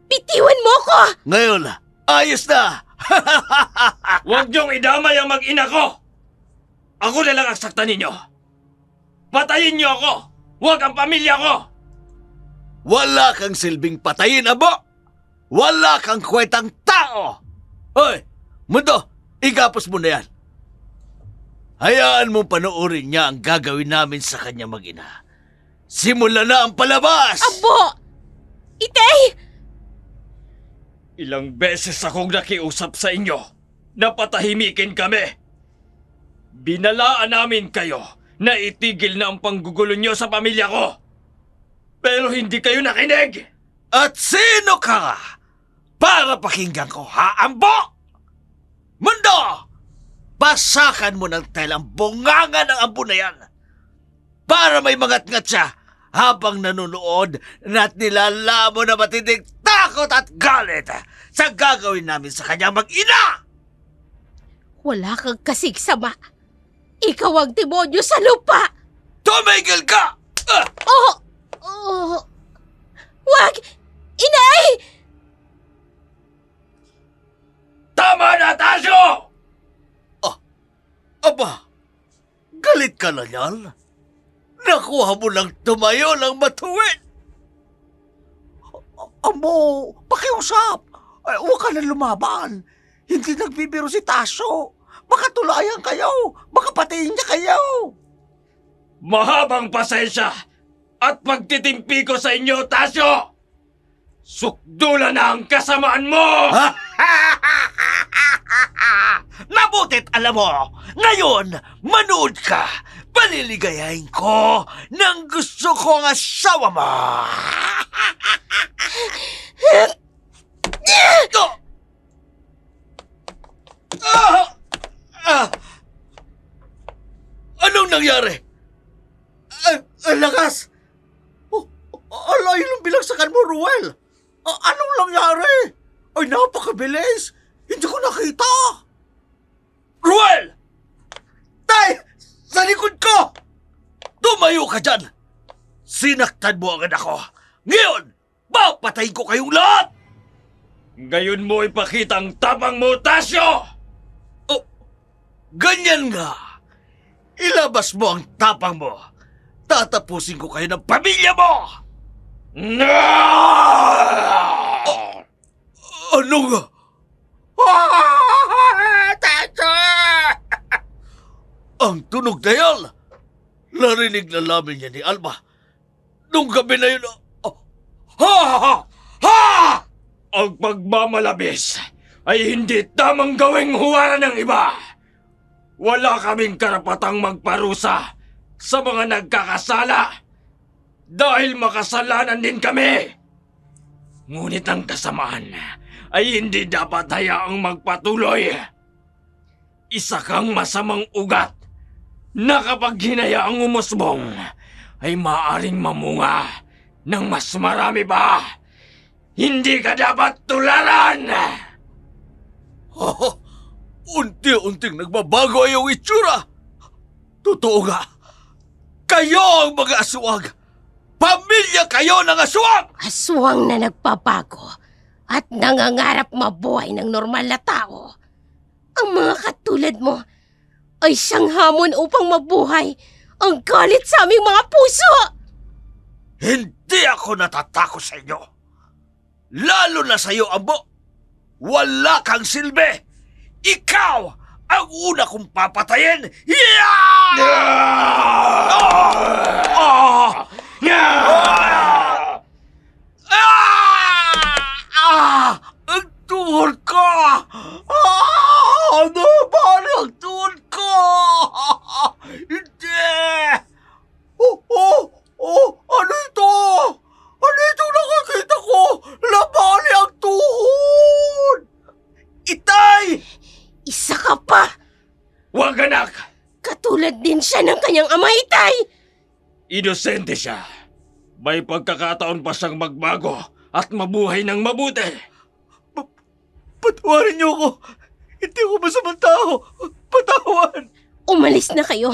S2: Bitiwan mo ko!
S4: Ngayon, ayos na!
S1: Huwag niyong idamay ang mag-ina ko! Ako na lang ang saktan ninyo! Patayin niyo ako! Huwag ang pamilya ko!
S4: Wala kang silbing patayin, abo! Wala kang kwentang tao! Hoy, mundo, igapos mo na yan. Hayaan mong panoorin niya ang gagawin namin sa kanya mag-ina. Simula na ang palabas!
S2: Abo! Itay!
S1: Ilang beses akong nakiusap sa inyo na patahimikin kami. Binalaan namin kayo na itigil na ang panggugulo niyo sa pamilya ko. Pero hindi kayo nakinig!
S4: At sino ka para pakinggan ko, ha, Ambo? Mundo! Pasakan mo ng telang bunganga ng ambo na yan para may mangat-ngat siya habang nanonood at nilalamo na matinding takot at galit sa gagawin namin sa kanyang mag-ina!
S2: Wala kang kasigsama. Ikaw ang demonyo sa lupa!
S4: Tumigil ka!
S2: Oh! Oh! Wag! Inay!
S1: Tama na, Tasyo!
S4: Aba, galit ka na yan? Nakuha mo lang tumayo ng matuwid!
S5: Amo, pakiusap. Ay, huwag ka na lumaban. Hindi nagbibiro si Tasyo. Baka tulayan kayo. Baka patayin niya kayo.
S1: Mahabang pasensya at pagtitimpi ko sa inyo, Tasyo! Sukdulan na ang kasamaan mo!
S4: Mabutit alam mo, ngayon, manood ka. Paliligayahin ko ng gusto kong asawa mo. Anong nangyari?
S5: Ang lakas. Alayo ng bilagsakan mo, Ruel. Anong nangyari? Ay, napakabilis. Hindi ko nakita.
S1: Ruel!
S5: Tay! Sa likod ko!
S4: Tumayo ka dyan! Sinaktan mo agad ako. Ngayon, papatayin ko kayong lahat!
S1: Ngayon mo ipakita ang tapang mo, Tasyo!
S4: Oh, ganyan nga. Ilabas mo ang tapang mo. Tatapusin ko kayo ng pamilya mo! Ano nga? Ang tunog na yan, narinig na namin niya ni Alma. Nung gabi na yun,
S1: Ha! Ha! Ha! Ang pagmamalabis ay hindi tamang gawing huwaran ng iba. Wala kaming karapatang magparusa sa mga nagkakasala dahil makasalanan din kami. Ngunit ang kasamaan ay hindi dapat hayaang magpatuloy. Isa kang masamang ugat na kapag hinayaang umusbong ay maaring mamunga ng mas marami pa. Hindi ka dapat tularan!
S4: unti-unting nagbabago ay yung itsura. Totoo nga, kayo ang mga aswang. Pamilya kayo ng aswang!
S2: Aswang na nagpapago at nangangarap mabuhay ng normal na tao. Ang mga katulad mo ay siyang hamon upang mabuhay ang galit sa aming mga puso!
S4: Hindi ako natatakot sa inyo. Lalo na sa iyo, Ambo. Wala kang silbi. Ikaw ang una kong papatayin. Ang tuhod ko! Ano ba ang tuhod ko? Hindi! Ano ito? Ano ito nakakita ko? Labali ang tuhod!
S5: Itay!
S2: Isa ka pa!
S1: Huwag anak!
S2: Katulad din siya ng kanyang ama, Itay!
S1: Inosente siya. May pagkakataon pa siyang magbago at mabuhay ng mabuti.
S5: Patawarin niyo ako! Hindi ako masamang tao! Patawan!
S2: Umalis na kayo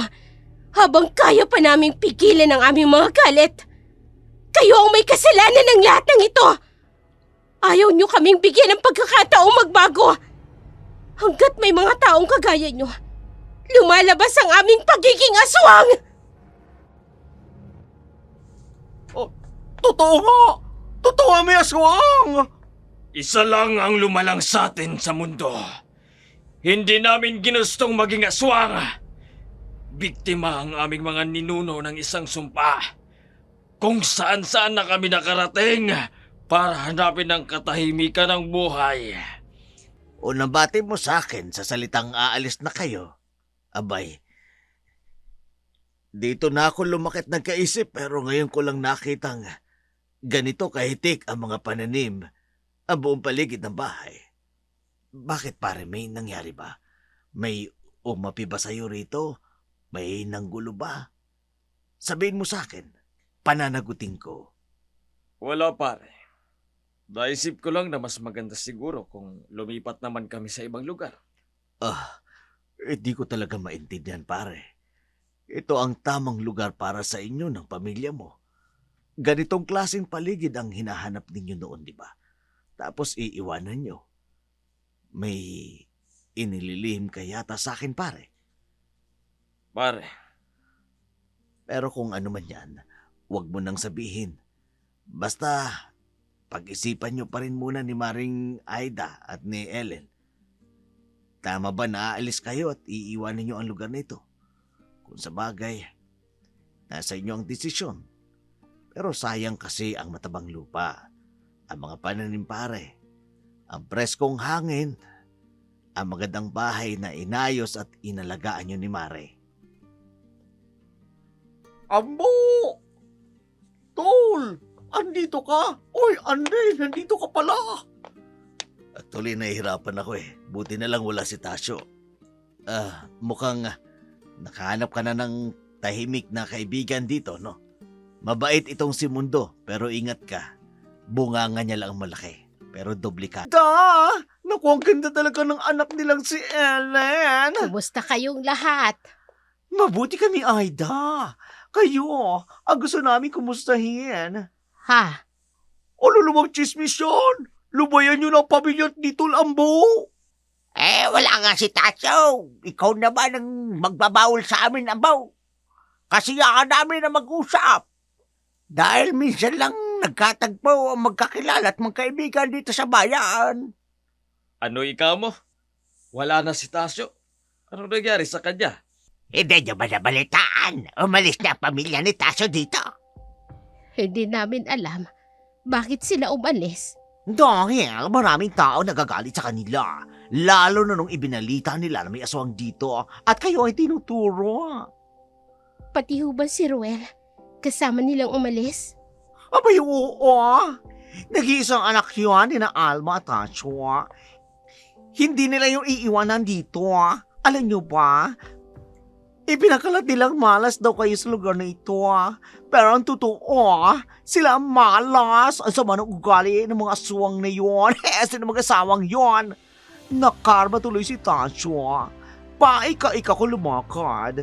S2: habang kaya pa naming pigilan ang aming mga galit. Kayo ang may kasalanan ng lahat ng ito. Ayaw niyo kaming bigyan ng pagkakataong magbago. Hanggat may mga taong kagaya niyo, lumalabas ang aming pagiging aswang!
S5: Totoo nga! Totoo nga, may aswang!
S1: Isa lang ang lumalang sa atin sa mundo. Hindi namin ginustong maging aswang. Biktima ang aming mga ninuno ng isang sumpa. Kung saan-saan na kami nakarating para hanapin ang katahimikan ng buhay.
S4: Unang bati mo sa akin sa salitang aalis na kayo. Abay, dito na ako lumakit ng kaisip pero ngayon ko lang nakitang ganito kahitik ang mga pananim, ang buong paligid ng bahay. Bakit pare, may nangyari ba? May umapi ba sa'yo rito? May nanggulo ba? Sabihin mo sa akin, pananagutin ko.
S1: Wala pare. Naisip ko lang na mas maganda siguro kung lumipat naman kami sa ibang lugar.
S4: Hindi ko talaga maintindihan pare. Ito ang tamang lugar para sa inyo ng pamilya mo. Ganitong klaseng paligid ang hinahanap ninyo noon, di ba? Tapos iiwanan nyo. May inililihim ka yata sa akin, pare.
S1: Pare,
S4: Pero kung ano man yan, huwag mo nang sabihin. Basta, pag-isipan nyo pa rin muna ni Maring Aida at ni Ellen. Tama ba na aalis kayo at iiwanan nyo ang lugar na ito? Kung sa bagay, nasa inyo ang desisyon. Pero sayang kasi ang matabang lupa, ang mga pananim pare, ang preskong hangin, ang magandang bahay na inayos at inalagaan nyo ni Mare.
S5: Ambo! Tol! Andito ka? Oy, Andy! Nandito ka pala!
S4: Actually, nahihirapan ako eh. Buti na lang wala si Tasyo. Mukhang nakahanap ka na ng tahimik na kaibigan dito, no? Mabait itong si Mundo, pero ingat ka. Bunganga niya lang malaki, pero doble ka.
S5: Naku, ang ganda talaga ng anak nilang si Ellen!
S2: Kumusta kayong lahat?
S5: Mabuti kami, Aida! Kayo, ang gusto namin kumustahin.
S2: Ha?
S5: O lulumang chismis yun! Lubayan nyo ng pamilya dito, Ambo!
S6: Wala nga si Tasyo. Ikaw naman ang magbabawal sa amin, Ambaw. Kasiyahan namin na mag-usap. Dahil minsan lang nagkatagpo ang magkakilala at magkaibigan dito sa bayan.
S1: ano ikaw mo? Wala na si Tasyo. Anong nangyari sa kanya?
S6: Hindi nyo ba nabalitaan? Umalis na ang pamilya ni Tasyo dito.
S2: Hindi namin alam bakit sila umalis.
S6: Dahil maraming tao nagagalit sa kanila. Lalo na nung ibinalita nila na may aswang dito at kayo ay tinuturo.
S2: Pati ho ba si Ruel? Kasama nilang umalis?
S6: Abay, oo. Nag-iisang anak yun ni na Alma at Tasyo. Hindi nila yung iiwanan dito. Alam nyo ba? Ipinakalat nilang malas daw kayo sa lugar na ito. Pero ang totoo, sila ang malas. Ang sama ng ugali ng mga aswang na yun. Sino ng mga asawang yun? Nakarma tuloy si Tasyo. Paika-ika ko lumakad.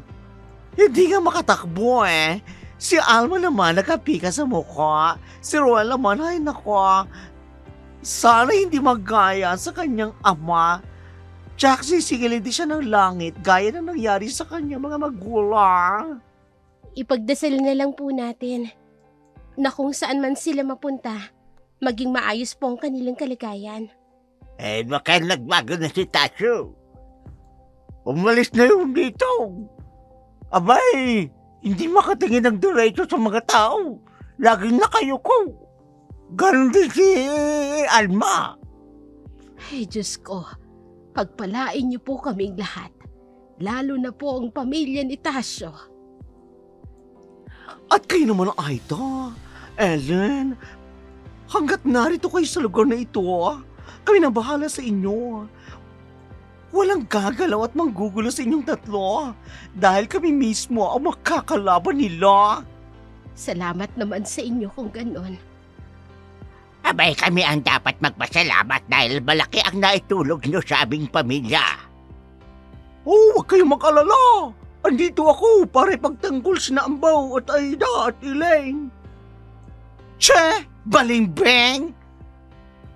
S6: Hindi nga makatakbo eh. Si Alma naman nakapika sa mukha. Si Roel naman, ay nako. Sana hindi magaya sa kanyang ama. Tsaka sisigilin din siya ng langit gaya na nangyari sa kanyang mga magulang.
S2: Ipagdasal na lang po natin na kung saan man sila mapunta, maging maayos po ang kanilang kalagayan.
S6: Baka nagbago na si Tasyo. Umalis na yung dito. Abay, hindi makatingin ng diretso sa mga tao. Laging nakayuko. Ganon din si Alma.
S2: Ay, Diyos ko, pagpalain niyo po kaming lahat. Lalo na po ang pamilya ni Tasyo.
S5: At kayo naman, Aida, Ellen, hanggat narito kayo sa lugar na ito, kami na bahala sa inyo.
S6: Walang gagalaw at manggugulo sa inyong tatlo dahil kami mismo ang makakalaban nila.
S2: Salamat naman sa inyo kung ganon.
S7: Abay kami ang dapat magpasalamat dahil malaki ang naitulog nyo sa aming pamilya.
S6: Oh, huwag kayong mag-alala. Andito ako para ipagtanggol sina Ambaw at Aida at Elaine.
S7: Che, balimbing!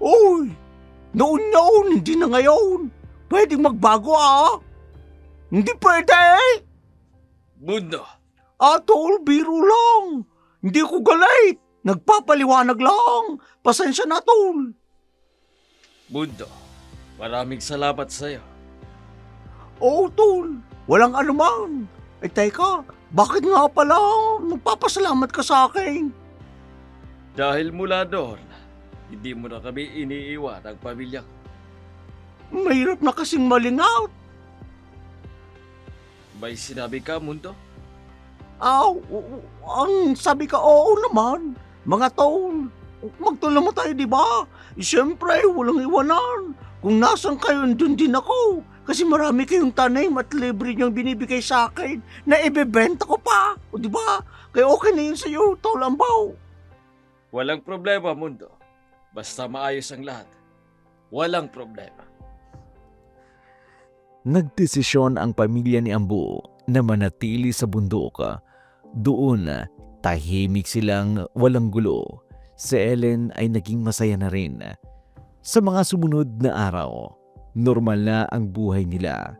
S6: Uy, noon, hindi na ngayon. Pwedeng magbago Hindi pwede.
S1: Mundo,
S6: Tol, biro lang. Hindi ko galit. Nagpapaliwanag lang. Pasensya na, Tol.
S1: Mundo, maraming salamat sa'yo.
S6: Oo, Tol. Walang anuman. Teka, bakit nga pala nagpapasalamat ka sa akin?
S1: Dahil mula doon, hindi mo na kami iniiwan ang pamilya ko.
S6: Mahirap na kasing malingaw.
S1: May sinabi ka, Mundo?
S6: Ang sabi ka, oo naman. Mga Tol, magtulungan mo tayo, di ba? Siyempre, walang iwanan. Kung nasan kayo, dun din ako. Kasi marami kayong tanim at libre niyang binibigay sa akin na ibebenta ko pa. O di ba? Kaya okay na yun sa'yo, Tol Ambaw.
S1: Walang problema, Mundo. Basta maayos ang lahat. Walang problema.
S3: Nagdesisyon ang pamilya ni Ambu na manatili sa bundok. Doon, tahimik silang walang gulo. Si Ellen ay naging masaya na rin. Sa mga sumunod na araw, normal na ang buhay nila.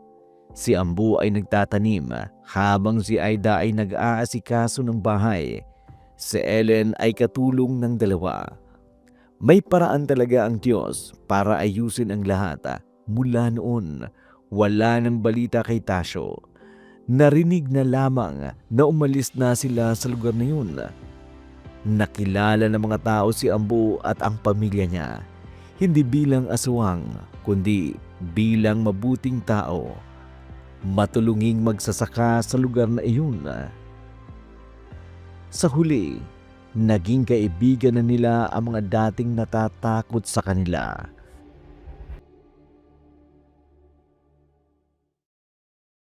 S3: Si Ambu ay nagtatanim habang si Aida ay nag-aasikaso ng bahay. Si Ellen ay katulong ng dalawa. May paraan talaga ang Diyos para ayusin ang lahat. Mula noon, wala nang balita kay Tasyo. Narinig na lamang na umalis na sila sa lugar na yun. Nakilala ng mga tao si Ambu at ang pamilya niya. Hindi bilang aswang, kundi bilang mabuting tao. Matulunging magsasaka sa lugar na iyon. Sa huli, naging kaibigan na nila ang mga dating natatakot sa kanila.